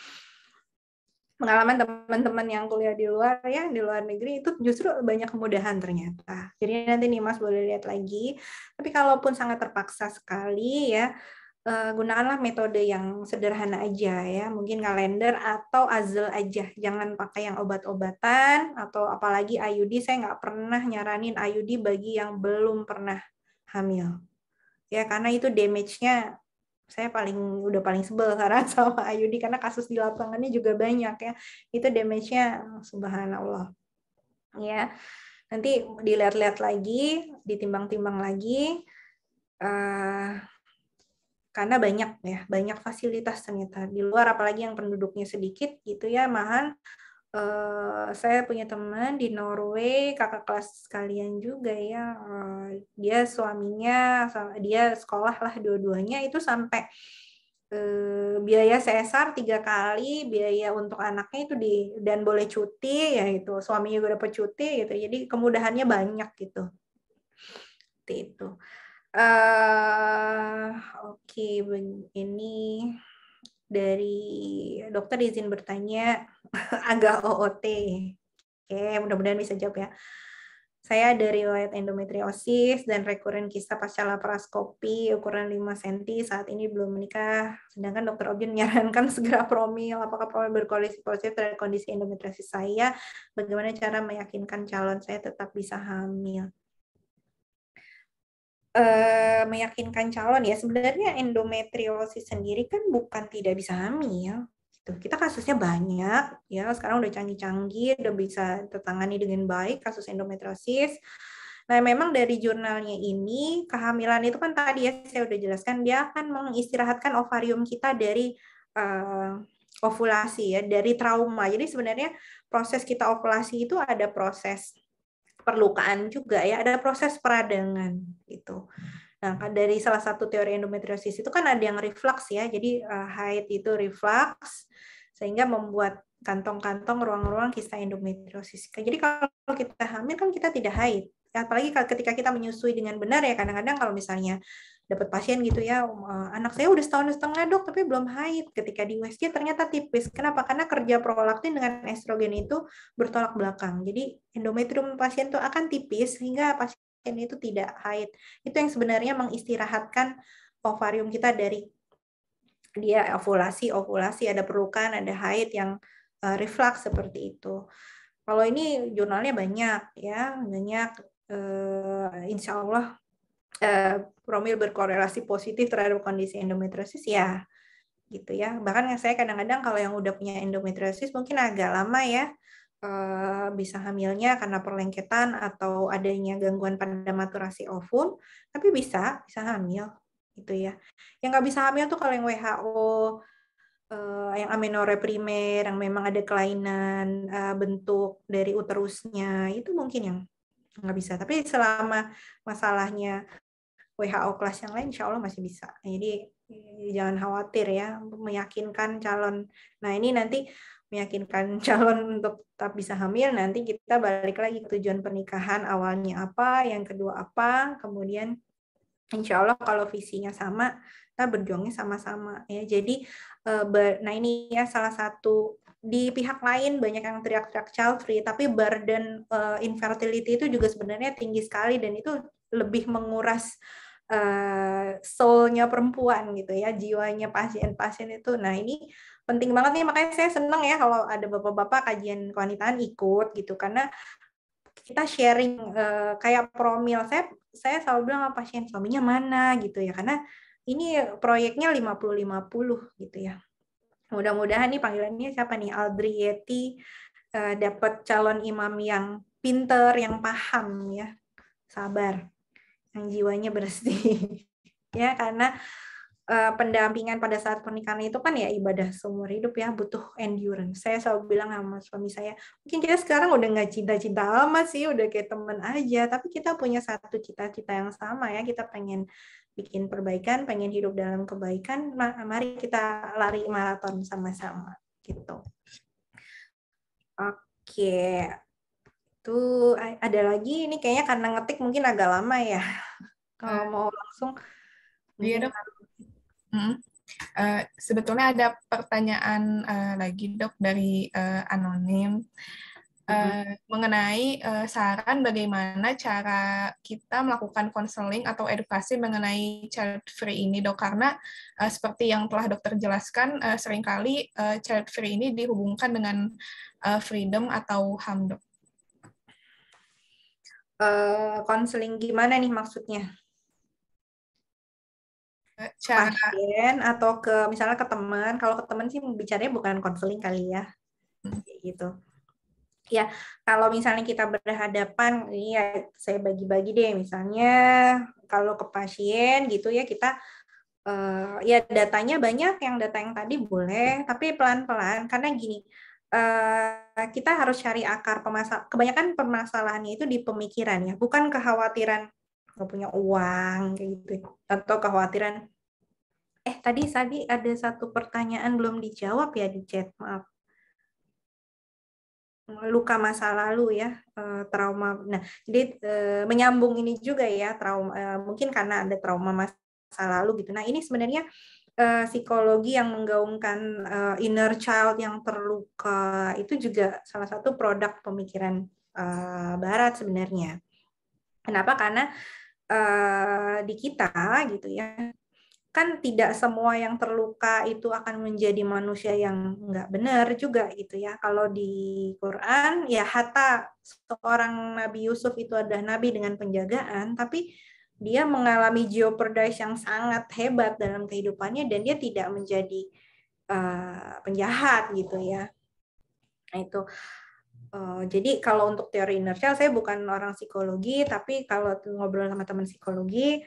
Pengalaman teman-teman yang kuliah di luar ya, di luar negeri itu justru banyak kemudahan ternyata. Jadi nanti Nimas boleh lihat lagi. Tapi kalaupun sangat terpaksa sekali ya, gunakanlah metode yang sederhana aja ya, mungkin kalender atau azl aja. Jangan pakai yang obat-obatan atau apalagi IUD. Saya nggak pernah nyaranin IUD bagi yang belum pernah hamil. Ya karena itu damage-nya saya udah paling sebel sekarang sama IUD karena kasus di lapangannya juga banyak ya. Itu damage-nya subhanallah. Ya. Nanti dilihat-lihat lagi, ditimbang-timbang lagi. Karena banyak fasilitas ternyata di luar, apalagi yang penduduknya sedikit gitu ya, Mahan. Saya punya teman di Norway, kakak kelas sekalian juga ya, dia suaminya, dia sekolah lah dua-duanya itu sampai biaya sesar 3 kali, biaya untuk anaknya itu dan boleh cuti ya itu, suaminya juga dapat cuti gitu, jadi kemudahannya banyak gitu. Seperti itu. Oke, ini dari dokter izin bertanya agak OOT. Oke, mudah-mudahan bisa jawab ya. Saya dari riwayat endometriosis dan rekuren kista pasca laparoskopi ukuran 5 cm, saat ini belum menikah. Sedangkan dokter Objin menyarankan segera promil. Apakah promil berkoalisi positif terhadap kondisi endometriosis saya? Bagaimana cara meyakinkan calon saya tetap bisa hamil? Meyakinkan calon ya, sebenarnya endometriosis sendiri kan bukan tidak bisa hamil gitu. Kita kasusnya banyak ya, sekarang udah canggih-canggih, udah bisa tertangani dengan baik kasus endometriosis. Nah, memang dari jurnalnya ini kehamilan itu kan tadi ya saya udah jelaskan, dia akan mengistirahatkan ovarium kita dari ovulasi ya, dari trauma. Jadi sebenarnya proses kita ovulasi itu ada proses perlukaan juga ya, ada proses peradangan gitu. Nah, dari salah satu teori endometriosis itu kan ada yang reflux ya, jadi haid itu reflux sehingga membuat kantong-kantong ruang-ruang kista endometriosis. Jadi kalau kita hamil kan kita tidak haid, apalagi ketika kita menyusui dengan benar ya, kadang-kadang kalau misalnya dapat pasien gitu ya, anak saya udah 1,5 tahun dok tapi belum haid, ketika di USG ternyata tipis. Kenapa? Karena kerja prolaktin dengan estrogen itu bertolak belakang. Jadi endometrium pasien itu akan tipis sehingga pasien itu tidak haid. Itu yang sebenarnya mengistirahatkan ovarium kita dari dia ovulasi, ada perlukan, ada haid yang reflux seperti itu. Kalau ini jurnalnya banyak ya, insya Allah promil berkorelasi positif terhadap kondisi endometriosis ya gitu ya. Bahkan saya kadang-kadang kalau yang udah punya endometriosis mungkin agak lama ya bisa hamilnya karena perlengketan atau adanya gangguan pada maturasi ovum, tapi bisa hamil gitu ya. Yang nggak bisa hamil tuh kalau yang WHO, yang amenorrhea primer, yang memang ada kelainan bentuk dari uterusnya, itu mungkin yang nggak bisa. Tapi selama masalahnya WHO kelas yang lain, insya Allah masih bisa. Jadi jangan khawatir ya, meyakinkan calon. Nah ini nanti meyakinkan calon untuk tetap bisa hamil, nanti kita balik lagi ke tujuan pernikahan, awalnya apa, yang kedua apa, kemudian insya Allah kalau visinya sama, kita berjuangnya sama-sama ya. Jadi, nah ini ya salah satu di pihak lain banyak yang teriak-teriak child free, tapi burden infertility itu juga sebenarnya tinggi sekali dan itu lebih menguras soul-nya perempuan gitu ya, jiwanya pasien-pasien itu. Nah ini penting banget nih, makanya saya senang ya kalau ada bapak-bapak kajian kewanitaan ikut gitu, karena kita sharing kayak promil. Saya selalu bilang sama pasien, suaminya mana gitu ya, karena ini proyeknya 50-50 gitu ya. Mudah-mudahan nih panggilannya siapa nih, Aldrieti dapat calon imam yang pinter, yang paham ya, sabar, yang jiwanya bersih ya, karena pendampingan pada saat pernikahan itu kan ya ibadah seumur hidup ya, butuh endurance. Saya selalu bilang sama suami saya, mungkin kita sekarang udah nggak cinta-cinta amat sih, udah kayak temen aja, tapi kita punya satu cita-cita yang sama ya, kita pengen bikin perbaikan, pengen hidup dalam kebaikan, mari kita lari maraton sama-sama gitu. Oke, itu ada lagi, ini kayaknya karena ngetik mungkin agak lama ya. Kalau mau langsung. Iya dok. Sebetulnya ada pertanyaan lagi dok dari anonim mengenai saran bagaimana cara kita melakukan konseling atau edukasi mengenai child free ini dok, karena seperti yang telah dokter jelaskan seringkali child free ini dihubungkan dengan freedom atau HAM dok. Konseling gimana nih maksudnya? Cara pasien atau ke misalnya ke teman. Kalau ke teman sih bicaranya bukan konseling kali ya, gitu. Ya, kalau misalnya kita berhadapan, ini ya saya bagi-bagi deh. Misalnya kalau ke pasien gitu ya, kita ya datanya banyak, yang data yang tadi boleh, tapi pelan-pelan karena gini. Kita harus cari akar kebanyakan permasalahannya itu di pemikiran ya, bukan kekhawatiran nggak punya uang kayak gitu, atau kekhawatiran tadi ada satu pertanyaan belum dijawab ya di chat, maaf. Luka masa lalu ya, trauma. Nah, jadi menyambung ini juga ya, trauma mungkin karena ada trauma masa lalu gitu. Nah, ini sebenarnya psikologi yang menggaungkan inner child yang terluka itu juga salah satu produk pemikiran Barat sebenarnya. Kenapa? Karena di kita gitu ya, kan tidak semua yang terluka itu akan menjadi manusia yang nggak benar juga gitu ya. Kalau di Quran ya hatta seorang Nabi Yusuf itu adalah nabi dengan penjagaan, tapi dia mengalami jeopardize yang sangat hebat dalam kehidupannya dan dia tidak menjadi penjahat gitu ya. Nah itu. Jadi kalau untuk teori inner child, saya bukan orang psikologi, tapi kalau ngobrol sama teman psikologi,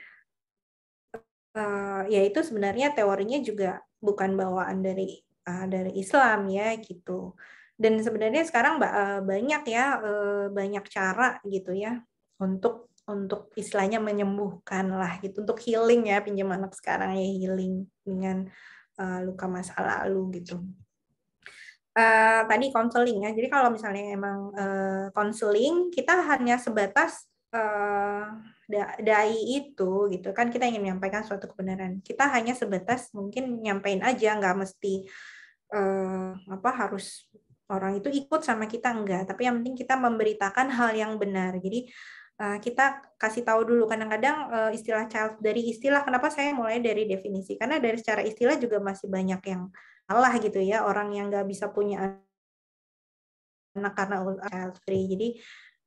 ya itu sebenarnya teorinya juga bukan bawaan dari Islam ya gitu. Dan sebenarnya sekarang banyak ya banyak cara gitu ya untuk istilahnya menyembuhkan lah gitu, untuk healing ya, pinjam anak sekarang ya, healing dengan luka masa lalu gitu. Tadi konseling ya. Jadi kalau misalnya emang konseling, kita hanya sebatas dai itu gitu kan, kita ingin menyampaikan suatu kebenaran. Kita hanya sebatas mungkin nyampein aja, nggak mesti harus orang itu ikut sama kita, enggak. Tapi yang penting kita memberitakan hal yang benar. Jadi kita kasih tahu dulu. Kadang-kadang istilah child, dari istilah, kenapa saya mulai dari definisi? Karena dari secara istilah juga masih banyak yang salah gitu ya, orang yang nggak bisa punya anak karena child free. Jadi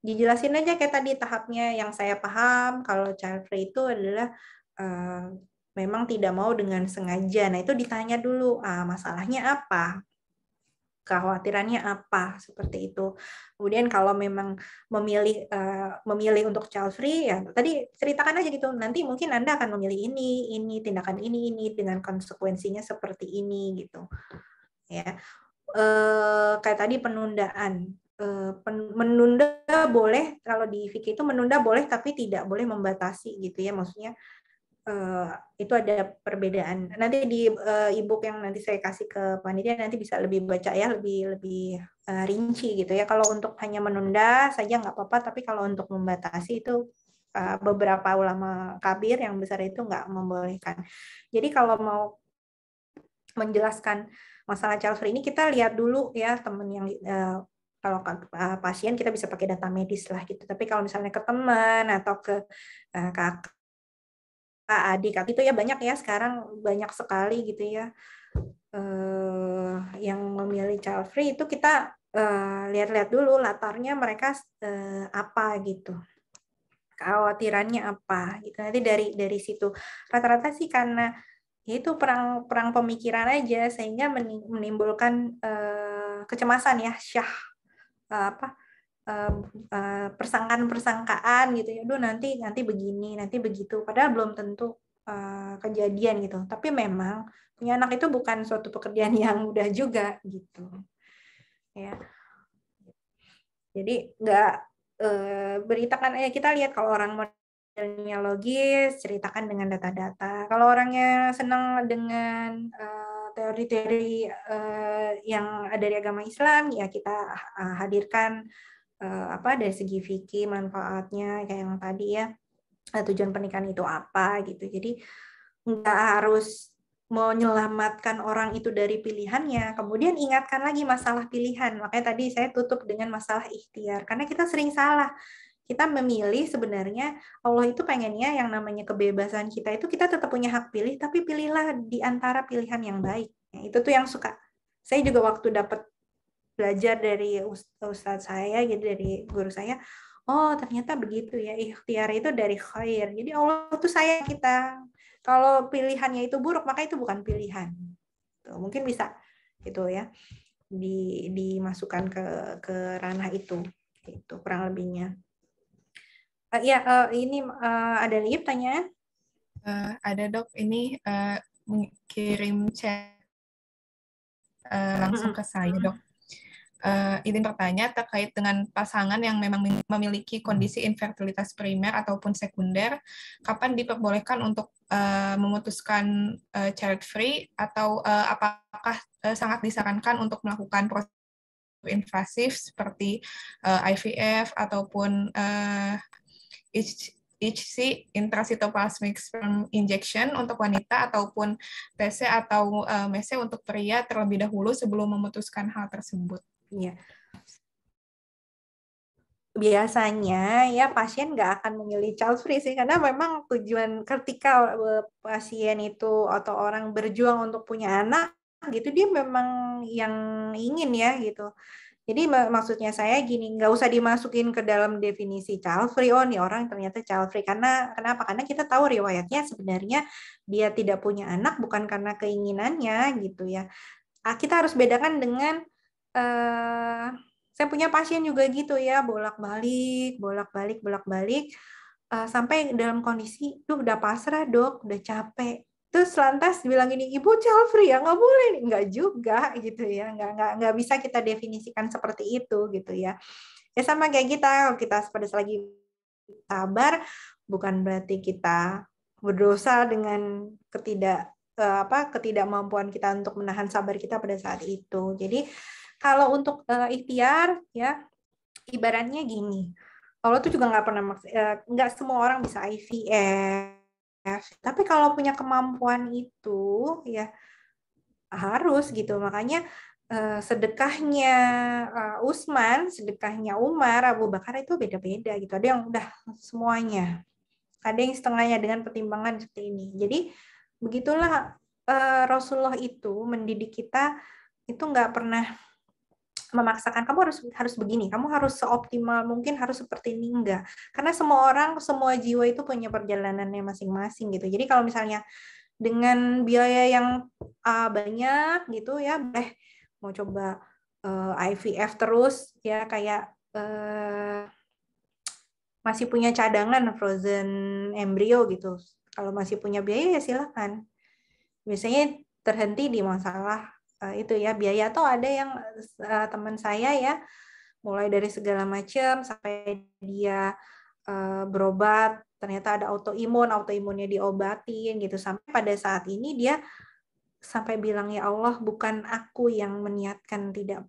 dijelasin aja kayak tadi tahapnya yang saya paham. Kalau child free itu adalah memang tidak mau dengan sengaja. Nah itu ditanya dulu, masalahnya apa, kekhawatirannya apa, seperti itu. Kemudian kalau memang memilih untuk child free, ya tadi ceritakan aja gitu. Nanti mungkin Anda akan memilih ini tindakan ini dengan konsekuensinya seperti ini gitu. Ya, kayak tadi penundaan. Menunda boleh, kalau di fikih itu menunda boleh tapi tidak boleh membatasi gitu ya, maksudnya itu ada perbedaan. Nanti di e-book yang nanti saya kasih ke panitia nanti bisa lebih baca ya, lebih rinci gitu ya. Kalau untuk hanya menunda saja nggak apa-apa, tapi kalau untuk membatasi itu beberapa ulama kabir yang besar itu nggak membolehkan. Jadi kalau mau menjelaskan masalah child free ini, kita lihat dulu ya teman yang kalau pasien kita bisa pakai data medis lah gitu. Tapi kalau misalnya ke teman atau ke kakak, adik itu ya banyak ya sekarang, banyak sekali gitu ya yang memilih child free. Itu kita lihat-lihat dulu latarnya mereka apa gitu, kekhawatirannya apa gitu. Nanti dari situ rata-rata sih karena itu perang pemikiran aja sehingga menimbulkan kecemasan ya, persangkaan gitu ya. Aduh nanti begini, nanti begitu, padahal belum tentu kejadian gitu. Tapi memang punya anak itu bukan suatu pekerjaan yang mudah juga gitu. Ya. Jadi nggak beritakan kita lihat kalau orang modelnya logis, ceritakan dengan data-data. Kalau orangnya senang dengan teori-teori yang dari agama Islam, ya kita hadirkan dari segi fikih manfaatnya kayak yang tadi ya, tujuan pernikahan itu apa gitu. Jadi nggak harus menyelamatkan orang itu dari pilihannya, kemudian ingatkan lagi masalah pilihan. Makanya tadi saya tutup dengan masalah ikhtiar, karena kita sering salah. Kita memilih sebenarnya, Allah itu pengennya yang namanya kebebasan kita itu kita tetap punya hak pilih, tapi pilihlah di antara pilihan yang baik. Ya, itu tuh yang suka. Saya juga waktu dapat belajar dari ustadz saya, gitu, dari guru saya, oh ternyata begitu ya, ikhtiar itu dari khair. Jadi Allah tuh sayang kita. Kalau pilihannya itu buruk, maka itu bukan pilihan. Tuh, mungkin bisa gitu ya, dimasukkan ke ranah itu. Itu kurang lebihnya. Ini ada lagi pertanyaan? Ada dok, ini kirim chat langsung ke saya dok. Izin bertanya terkait dengan pasangan yang memang memiliki kondisi infertilitas primer ataupun sekunder, kapan diperbolehkan untuk memutuskan child free, atau apakah sangat disarankan untuk melakukan proses invasif seperti IVF ataupun HC, intracytoplasmic sperm injection untuk wanita, ataupun TC atau MEC untuk pria terlebih dahulu sebelum memutuskan hal tersebut. Iya. Biasanya ya pasien nggak akan memilih child free sih, karena memang tujuan ketika pasien itu atau orang berjuang untuk punya anak gitu, dia memang yang ingin ya gitu. Jadi maksudnya saya gini, nggak usah dimasukin ke dalam definisi child free. Oh, nih orang ternyata child free. Kenapa? Karena kita tahu riwayatnya sebenarnya dia tidak punya anak bukan karena keinginannya gitu ya. Kita harus bedakan dengan saya punya pasien juga gitu ya, bolak-balik sampai dalam kondisi, tuh udah pasrah dok, udah capek. Terus lantas bilang gini, ibu child free ya, nggak boleh, nggak juga gitu ya, nggak bisa kita definisikan seperti itu gitu ya. Ya sama kayak kita pada lagi sabar, bukan berarti kita berdosa dengan ketidakmampuan kita untuk menahan sabar kita pada saat itu. Jadi kalau untuk ikhtiar ya, ibaratnya gini, Allah tuh juga nggak pernah nggak semua orang bisa IVF, tapi kalau punya kemampuan itu ya harus gitu. Makanya sedekahnya Utsman, sedekahnya Umar, Abu Bakar itu beda-beda gitu. Ada yang udah semuanya, ada yang setengahnya dengan pertimbangan seperti ini. Jadi begitulah Rasulullah itu mendidik kita itu nggak pernah memaksakan kamu harus begini, kamu harus seoptimal mungkin, harus seperti ini, enggak. Karena semua orang, semua jiwa itu punya perjalanannya masing-masing gitu. Jadi kalau misalnya dengan biaya yang banyak gitu ya, mau coba IVF terus ya, kayak masih punya cadangan frozen embrio gitu. Kalau masih punya biaya ya silakan. Biasanya terhenti di masalah itu ya, biaya. Atau ada yang teman saya ya, mulai dari segala macam sampai dia berobat, ternyata ada autoimunnya diobatin gitu, sampai pada saat ini dia sampai bilang, ya Allah, bukan aku yang meniatkan tidak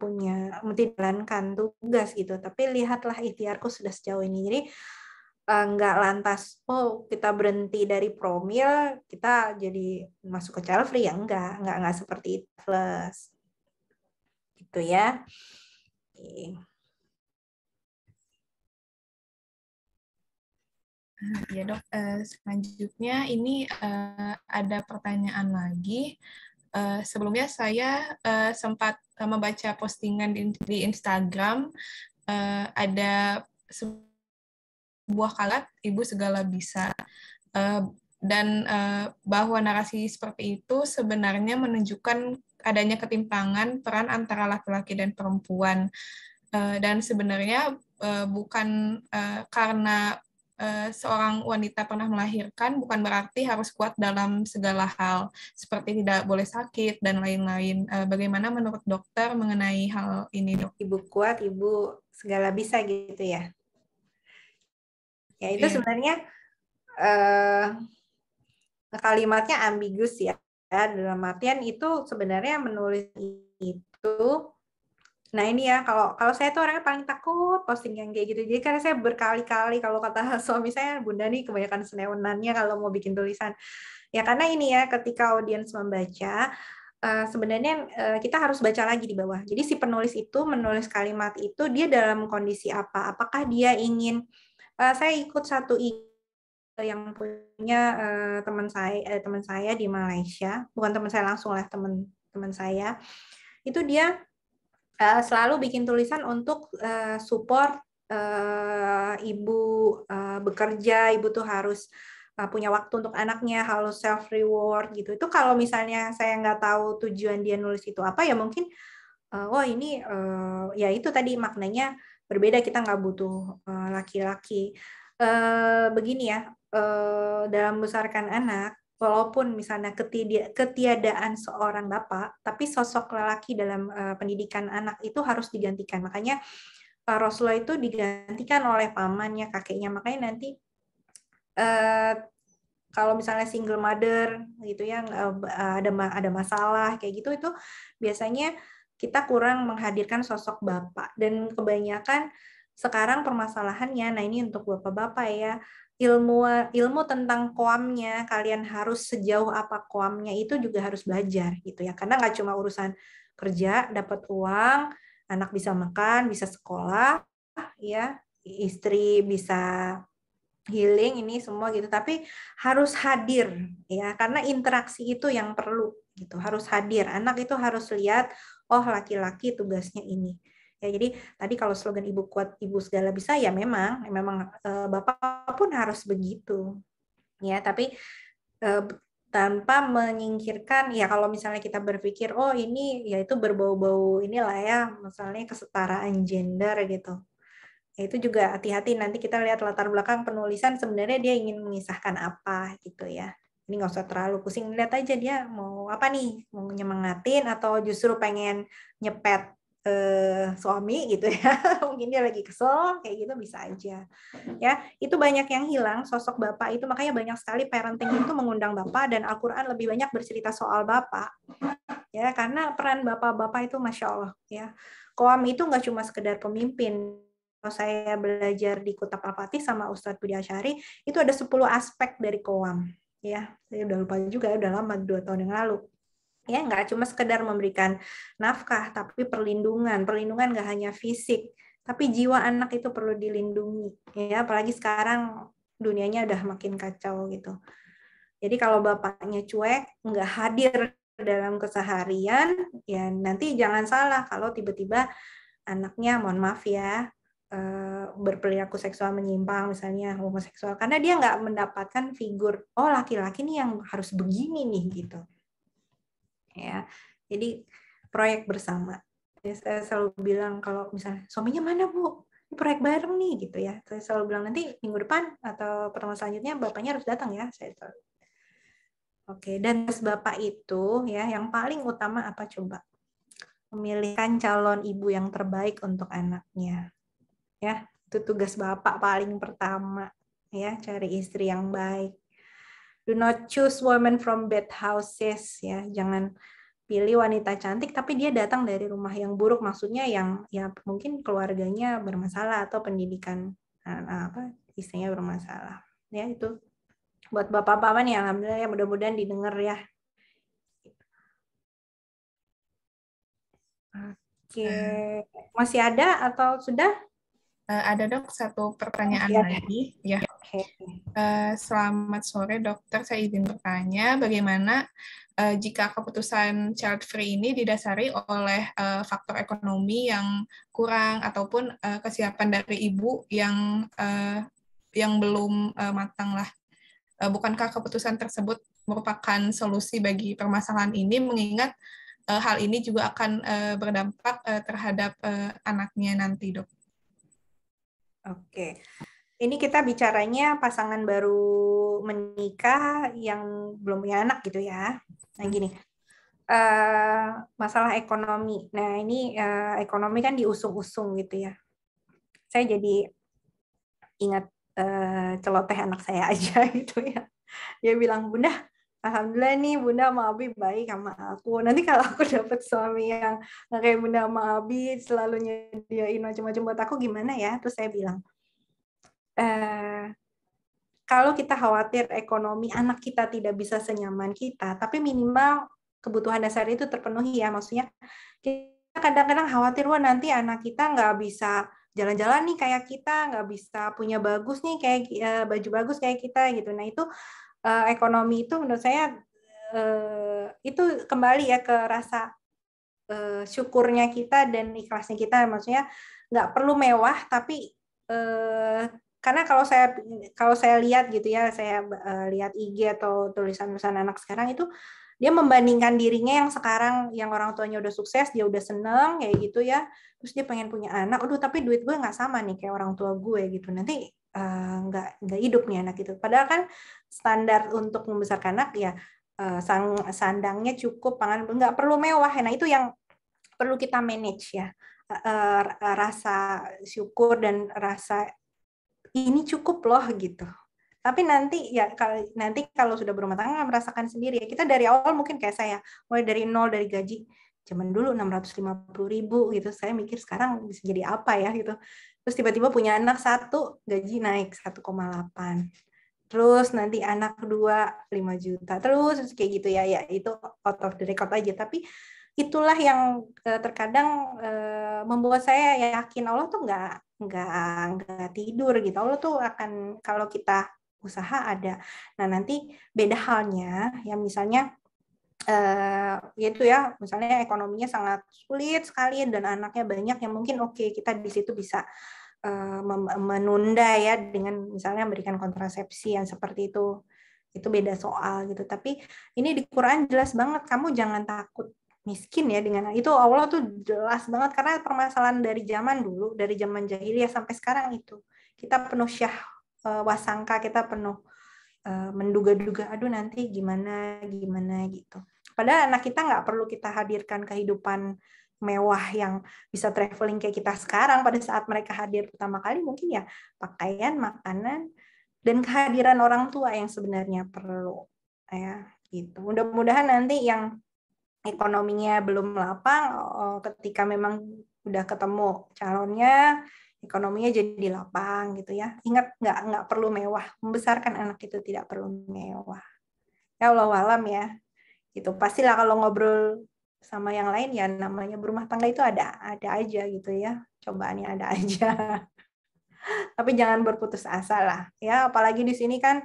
menjalankan tugas gitu, tapi lihatlah ikhtiarku sudah sejauh ini. Jadi nggak lantas kita berhenti dari promil kita jadi masuk ke child free ya, nggak seperti itu plus gitu ya. Ya dok, selanjutnya ini ada pertanyaan lagi. Sebelumnya saya sempat membaca postingan di Instagram, ada sebuah kalimat ibu segala bisa, dan bahwa narasi seperti itu sebenarnya menunjukkan adanya ketimpangan peran antara laki-laki dan perempuan, dan sebenarnya bukan karena seorang wanita pernah melahirkan bukan berarti harus kuat dalam segala hal, seperti tidak boleh sakit dan lain-lain. Bagaimana menurut dokter mengenai hal ini, Dok? Ibu kuat, ibu segala bisa gitu ya. Ya itu Iya. sebenarnya kalimatnya ambigus ya. Dalam artian itu sebenarnya menulis itu. Nah ini ya, kalau saya tuh orangnya paling takut posting yang kayak gitu. Jadi karena saya berkali-kali, kalau kata suami saya, Bunda nih kebanyakan senewonannya kalau mau bikin tulisan. Ya karena ini ya, ketika audiens membaca, sebenarnya kita harus baca lagi di bawah. Jadi si penulis itu menulis kalimat itu, dia dalam kondisi apa? Apakah dia ingin, saya ikut satu yang punya teman saya di Malaysia, bukan teman saya langsung lah, teman saya, itu dia selalu bikin tulisan untuk support ibu bekerja, ibu tuh harus punya waktu untuk anaknya, harus self reward gitu. Itu kalau misalnya saya nggak tahu tujuan dia nulis itu apa, ya mungkin oh ini ya itu tadi maknanya berbeda, kita nggak butuh laki-laki. Begini ya, dalam membesarkan anak, walaupun misalnya ketiadaan seorang bapak, tapi sosok lelaki dalam pendidikan anak itu harus digantikan. Makanya Rasulullah itu digantikan oleh pamannya, kakeknya. Makanya nanti kalau misalnya single mother gitu ya, ada masalah kayak gitu, itu biasanya kita kurang menghadirkan sosok bapak. Dan kebanyakan sekarang permasalahannya, nah ini untuk bapak-bapak ya, ilmu tentang koamnya, kalian harus sejauh apa koamnya itu juga harus belajar gitu ya, karena nggak cuma urusan kerja, dapat uang, anak bisa makan, bisa sekolah, ya istri bisa healing, ini semua gitu, tapi harus hadir ya, karena interaksi itu yang perlu gitu, harus hadir. Anak itu harus lihat, oh laki-laki tugasnya ini. Ya, jadi tadi kalau slogan ibu kuat, ibu segala bisa, ya memang bapak pun harus begitu. Ya, tapi tanpa menyingkirkan, ya kalau misalnya kita berpikir, oh ini ya itu berbau-bau inilah ya, misalnya kesetaraan gender gitu. Ya, itu juga hati-hati, nanti kita lihat latar belakang penulisan sebenarnya dia ingin mengisahkan apa gitu ya. Ini nggak usah terlalu pusing, lihat aja dia mau apa nih, mau nyemangatin atau justru pengen nyepet suami gitu ya. Mungkin dia lagi kesel kayak gitu, bisa aja. Ya, itu banyak yang hilang sosok bapak itu, makanya banyak sekali parenting itu mengundang bapak, dan Al-Qur'an lebih banyak bercerita soal bapak. Ya, karena peran bapak-bapak itu Masya Allah ya. Qoam itu nggak cuma sekedar pemimpin. Kalau saya belajar di Kutab Al-Fatih sama Ustadz Budi Asyari, itu ada 10 aspek dari Qoam. Ya, saya udah lupa juga, udah lama, 2 tahun yang lalu. Ya, nggak cuma sekedar memberikan nafkah, tapi perlindungan. Perlindungan nggak hanya fisik, tapi jiwa anak itu perlu dilindungi. Ya, apalagi sekarang dunianya udah makin kacau gitu. Jadi kalau bapaknya cuek, nggak hadir dalam keseharian, ya nanti jangan salah kalau tiba-tiba anaknya, mohon maaf ya, berperilaku seksual menyimpang, misalnya homoseksual, karena dia nggak mendapatkan figur, oh laki-laki nih yang harus begini nih gitu. Ya, jadi proyek bersama. Ya, saya selalu bilang kalau misalnya suaminya mana Bu, ini proyek bareng nih gitu ya. Saya selalu bilang nanti minggu depan atau pertemuan selanjutnya bapaknya harus datang ya. Saya selalu. Oke, dan tugas bapak itu ya yang paling utama apa coba? Memilihkan calon ibu yang terbaik untuk anaknya. Ya, itu tugas bapak paling pertama ya, cari istri yang baik. Do not choose women from bad houses ya, jangan pilih wanita cantik tapi dia datang dari rumah yang buruk, maksudnya yang ya mungkin keluarganya bermasalah atau pendidikan istrinya bermasalah. Ya itu buat bapak-bapak nih, alhamdulillah ya, mudah-mudahan didengar ya. Oke, masih ada atau sudah? Ada Dok, satu pertanyaan lagi. Ya. Selamat sore dokter, saya izin bertanya, bagaimana jika keputusan child free ini didasari oleh faktor ekonomi yang kurang ataupun kesiapan dari ibu yang belum matang lah. Bukankah keputusan tersebut merupakan solusi bagi permasalahan ini, mengingat hal ini juga akan berdampak terhadap anaknya nanti, Dok? Oke. Ini kita bicaranya pasangan baru menikah yang belum punya anak gitu ya. Nah gini, masalah ekonomi. Nah ini ekonomi kan diusung-usung gitu ya. Saya jadi ingat celoteh anak saya aja gitu ya. Dia bilang, Bunda, alhamdulillah nih Bunda sama Abi baik sama aku. Nanti kalau aku dapet suami yang nggak kayak Bunda sama Abi, selalu nyediain macam-macam buat aku gimana ya? Terus saya bilang, kalau kita khawatir ekonomi anak kita tidak bisa senyaman kita, tapi minimal kebutuhan dasar itu terpenuhi ya. Maksudnya kita kadang-kadang khawatir, wah nanti anak kita nggak bisa jalan-jalan nih kayak kita, nggak bisa punya bagus nih kayak baju bagus kayak kita gitu. Nah itu ekonomi itu menurut saya itu kembali ya ke rasa syukurnya kita dan ikhlasnya kita. Maksudnya nggak perlu mewah, tapi karena kalau saya lihat gitu ya, saya lihat IG atau tulisan-tulisan anak sekarang itu dia membandingkan dirinya yang sekarang yang orang tuanya udah sukses, dia udah seneng kayak gitu ya, terus dia pengen punya anak, aduh tapi duit gue nggak sama nih kayak orang tua gue gitu, nanti nggak hidup nih anak itu. Padahal kan standar untuk membesarkan anak ya sandangnya cukup, pangan nggak perlu mewah. Nah itu yang perlu kita manage ya, rasa syukur dan rasa ini cukup loh gitu. Tapi nanti ya kalau sudah berumah tangga merasakan sendiri ya. Kita dari awal mungkin kayak saya mulai dari nol, dari gaji zaman dulu 650.000 gitu. Saya mikir sekarang bisa jadi apa ya gitu. Terus tiba-tiba punya anak satu, gaji naik 1,8. Terus nanti anak kedua 5 juta. Terus kayak gitu ya. Ya itu out of the record aja. Tapi itulah yang terkadang membuat saya yakin Allah tuh nggak tidur gitu. Allah tuh akan, kalau kita usaha ada. Nah nanti beda halnya yang misalnya yaitu ya misalnya ekonominya sangat sulit sekali dan anaknya banyak, yang mungkin oke, kita di situ bisa menunda ya dengan misalnya memberikan kontrasepsi yang seperti itu beda soal gitu. Tapi ini di Quran jelas banget, kamu jangan takut miskin ya dengan itu. Allah tuh jelas banget, karena permasalahan dari zaman dulu, dari zaman jahiliyah sampai sekarang itu kita penuh wasangka, kita penuh menduga-duga, aduh nanti gimana gitu. Padahal anak kita nggak perlu kita hadirkan kehidupan mewah yang bisa traveling kayak kita sekarang. Pada saat mereka hadir pertama kali mungkin ya pakaian, makanan, dan kehadiran orang tua yang sebenarnya perlu ya gitu. Mudah-mudahan nanti yang ekonominya belum lapang, ketika memang udah ketemu calonnya, ekonominya jadi lapang gitu ya. Ingat, nggak perlu mewah. Membesarkan anak itu tidak perlu mewah. Ya Allah alam ya. Itu pastilah kalau ngobrol sama yang lain ya, namanya berumah tangga itu ada aja gitu ya. Cobaannya ada aja. Tapi jangan berputus asa lah ya, apalagi di sini kan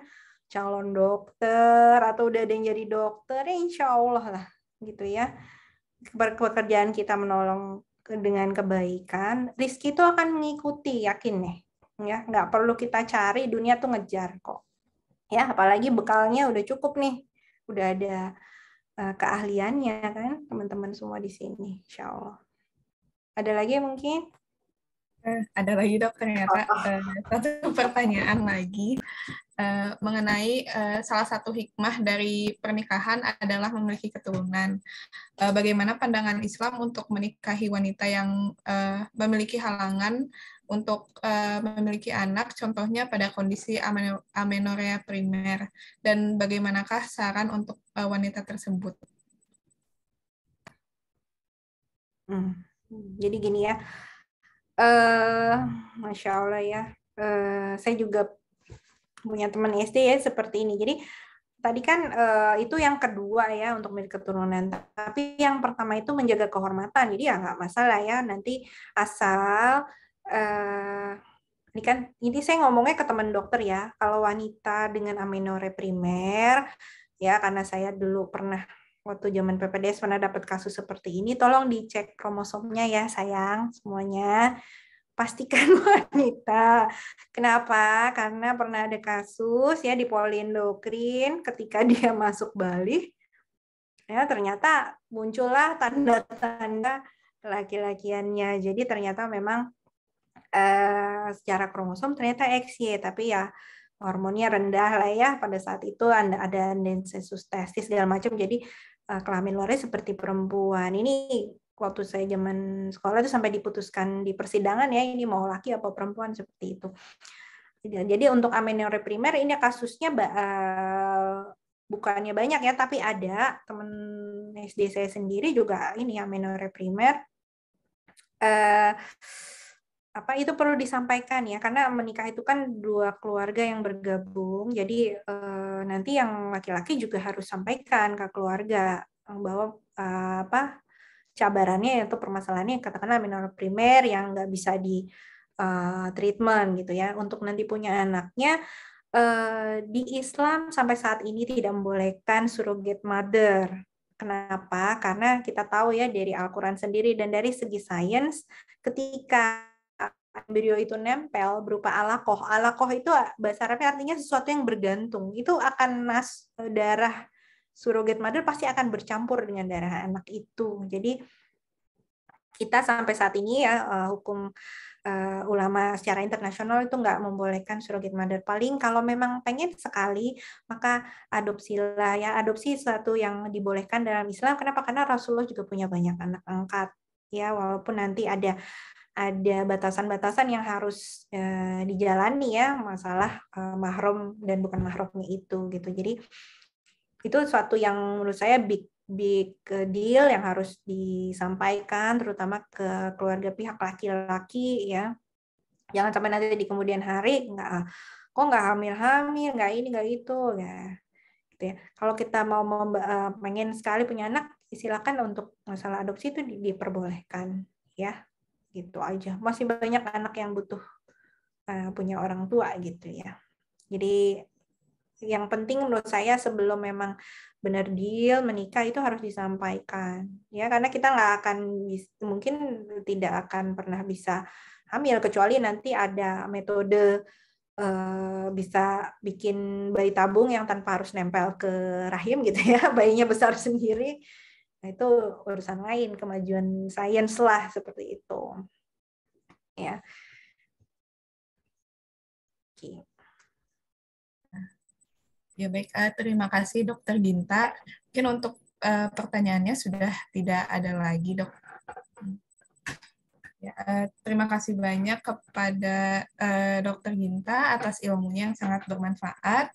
calon dokter atau udah ada yang jadi dokter, ya insya Allah lah gitu ya. Pekerjaan kita menolong dengan kebaikan, rezeki itu akan mengikuti, yakin nih ya. Nggak perlu kita cari, dunia tuh ngejar kok ya. Apalagi bekalnya udah cukup nih, udah ada keahliannya kan teman-teman semua di sini, insya Allah. Ada lagi mungkin? Ada lagi dok, ternyata satu pertanyaan lagi mengenai salah satu hikmah dari pernikahan adalah memiliki keturunan. Bagaimana pandangan Islam untuk menikahi wanita yang memiliki halangan untuk memiliki anak, contohnya pada kondisi amenorrea primer, dan bagaimanakah saran untuk wanita tersebut? Jadi gini ya, Masya Allah ya, saya juga punya teman SD ya seperti ini. Jadi tadi kan itu yang kedua ya untuk memiliki keturunan. Tapi yang pertama itu menjaga kehormatan. Jadi ya nggak masalah ya. Nanti asal ini saya ngomongnya ke teman dokter ya. Kalau wanita dengan amenorrea primer ya, karena saya dulu pernah waktu zaman PPDS pernah dapat kasus seperti ini, tolong dicek kromosomnya ya sayang semuanya. Pastikan wanita. Kenapa? Karena pernah ada kasus ya di poliendokrin ketika dia masuk balik, ya ternyata muncullah tanda-tanda laki-lakiannya. Jadi ternyata memang secara kromosom ternyata XY, tapi ya hormonnya rendah lah ya pada saat itu, ada densus testis segala macam, jadi kelamin luarnya seperti perempuan. Ini waktu saya zaman sekolah itu sampai diputuskan di persidangan ya, ini mau laki apa perempuan seperti itu. Jadi untuk amenorrhea primer ini kasusnya bukannya banyak ya, tapi ada teman SD saya sendiri juga ini amenorrhea primer. Itu perlu disampaikan ya, karena menikah itu kan dua keluarga yang bergabung, jadi nanti yang laki-laki juga harus sampaikan ke keluarga bahwa cabarannya atau permasalahannya katakanlah amenorrhea primer yang nggak bisa di treatment gitu ya. Untuk nanti punya anaknya, di Islam sampai saat ini tidak membolehkan surrogate mother. Kenapa? Karena kita tahu ya dari Al-Quran sendiri dan dari segi sains, ketika embrio itu nempel berupa alaqoh. Alaqoh itu bahasa Arabnya artinya sesuatu yang bergantung. Itu akan darah surrogate mother pasti akan bercampur dengan darah anak itu. Jadi kita sampai saat ini ya hukum ulama secara internasional itu nggak membolehkan surrogate mother. Paling kalau memang pengen sekali maka adopsilah ya. Adopsi satu yang dibolehkan dalam Islam. Kenapa? Karena Rasulullah juga punya banyak anak angkat ya, walaupun nanti ada batasan-batasan yang harus dijalani ya, masalah mahram dan bukan mahramnya itu gitu. Jadi itu suatu yang menurut saya big deal yang harus disampaikan terutama ke keluarga pihak laki-laki ya. Jangan sampai nanti di kemudian hari kok nggak hamil-hamil, nggak ini nggak itu ya. Gitu ya. Kalau kita mau pengen sekali punya anak, silakan untuk masalah adopsi itu diperbolehkan ya. Gitu aja. Masih banyak anak yang butuh punya orang tua gitu ya. Jadi yang penting menurut saya sebelum memang benar deal menikah itu harus disampaikan ya, karena kita nggak akan mungkin tidak akan pernah bisa hamil kecuali nanti ada metode bisa bikin bayi tabung yang tanpa harus nempel ke rahim gitu ya, bayinya besar sendiri. Nah, itu urusan lain, kemajuan sains lah seperti itu. Ya. Oke. Ya baik, terima kasih Dokter Ginta. Mungkin untuk pertanyaannya sudah tidak ada lagi, Dok. Ya, terima kasih banyak kepada Dokter Ginta atas ilmunya yang sangat bermanfaat.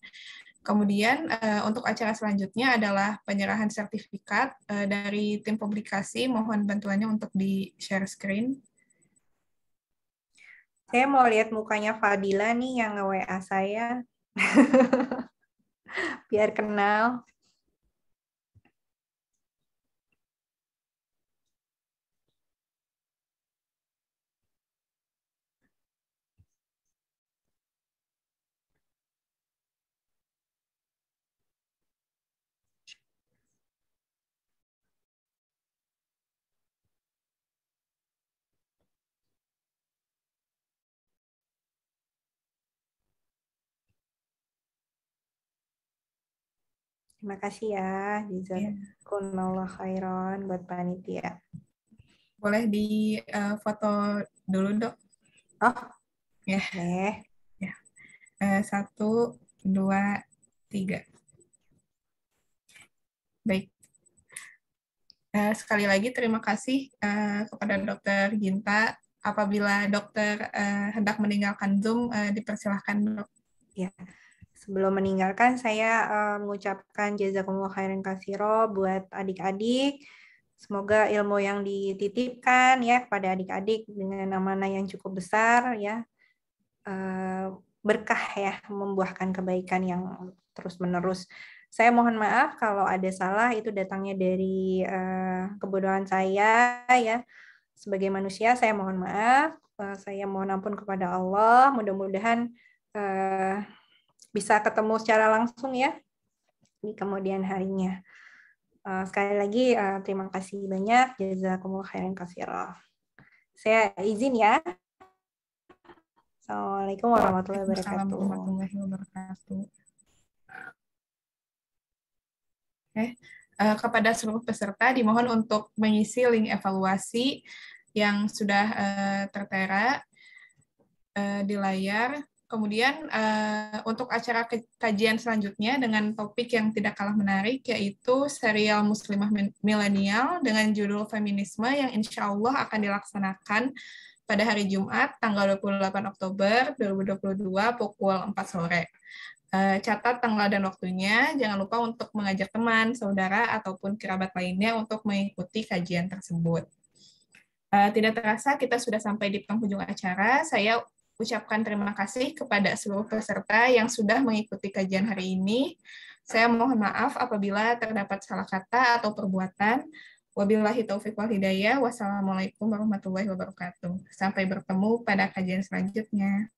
Kemudian untuk acara selanjutnya adalah penyerahan sertifikat dari tim publikasi. Mohon bantuannya untuk di-share screen. Saya mau lihat mukanya Fadila nih yang nge-WA saya. Biar kenal. Terima kasih ya, jazakumullah khairan buat panitia. Boleh di foto dulu, Dok. Oh, ya. Ya. 1, 2, 3. Baik. Sekali lagi terima kasih kepada Dokter Ginta. Apabila dokter hendak meninggalkan Zoom, dipersilahkan, Dok. Ya. Sebelum meninggalkan, saya mengucapkan jazakumullah khairan katsiro buat adik-adik. Semoga ilmu yang dititipkan ya kepada adik-adik dengan amanah yang cukup besar ya, berkah ya, membuahkan kebaikan yang terus-menerus. Saya mohon maaf kalau ada salah, itu datangnya dari kebodohan saya ya. Sebagai manusia saya mohon maaf, saya mohon ampun kepada Allah. Mudah-mudahan bisa ketemu secara langsung ya di kemudian harinya. Sekali lagi terima kasih banyak, jazakumullah khairan katsira. Saya izin ya. Assalamualaikum warahmatullahi wabarakatuh. Kepada seluruh peserta dimohon untuk mengisi link evaluasi yang sudah tertera. di layar. Kemudian untuk acara kajian selanjutnya dengan topik yang tidak kalah menarik, yaitu serial Muslimah Milenial dengan judul Feminisme yang insya Allah akan dilaksanakan pada hari Jumat, tanggal 28 Oktober 2022 pukul 4 sore. Catat tanggal dan waktunya, jangan lupa untuk mengajak teman, saudara, ataupun kerabat lainnya untuk mengikuti kajian tersebut. Tidak terasa kita sudah sampai di penghujung acara. Saya ucapkan terima kasih kepada seluruh peserta yang sudah mengikuti kajian hari ini. Saya mohon maaf apabila terdapat salah kata atau perbuatan. Wabillahi taufiq wal hidayah. Wassalamualaikum warahmatullahi wabarakatuh. Sampai bertemu pada kajian selanjutnya.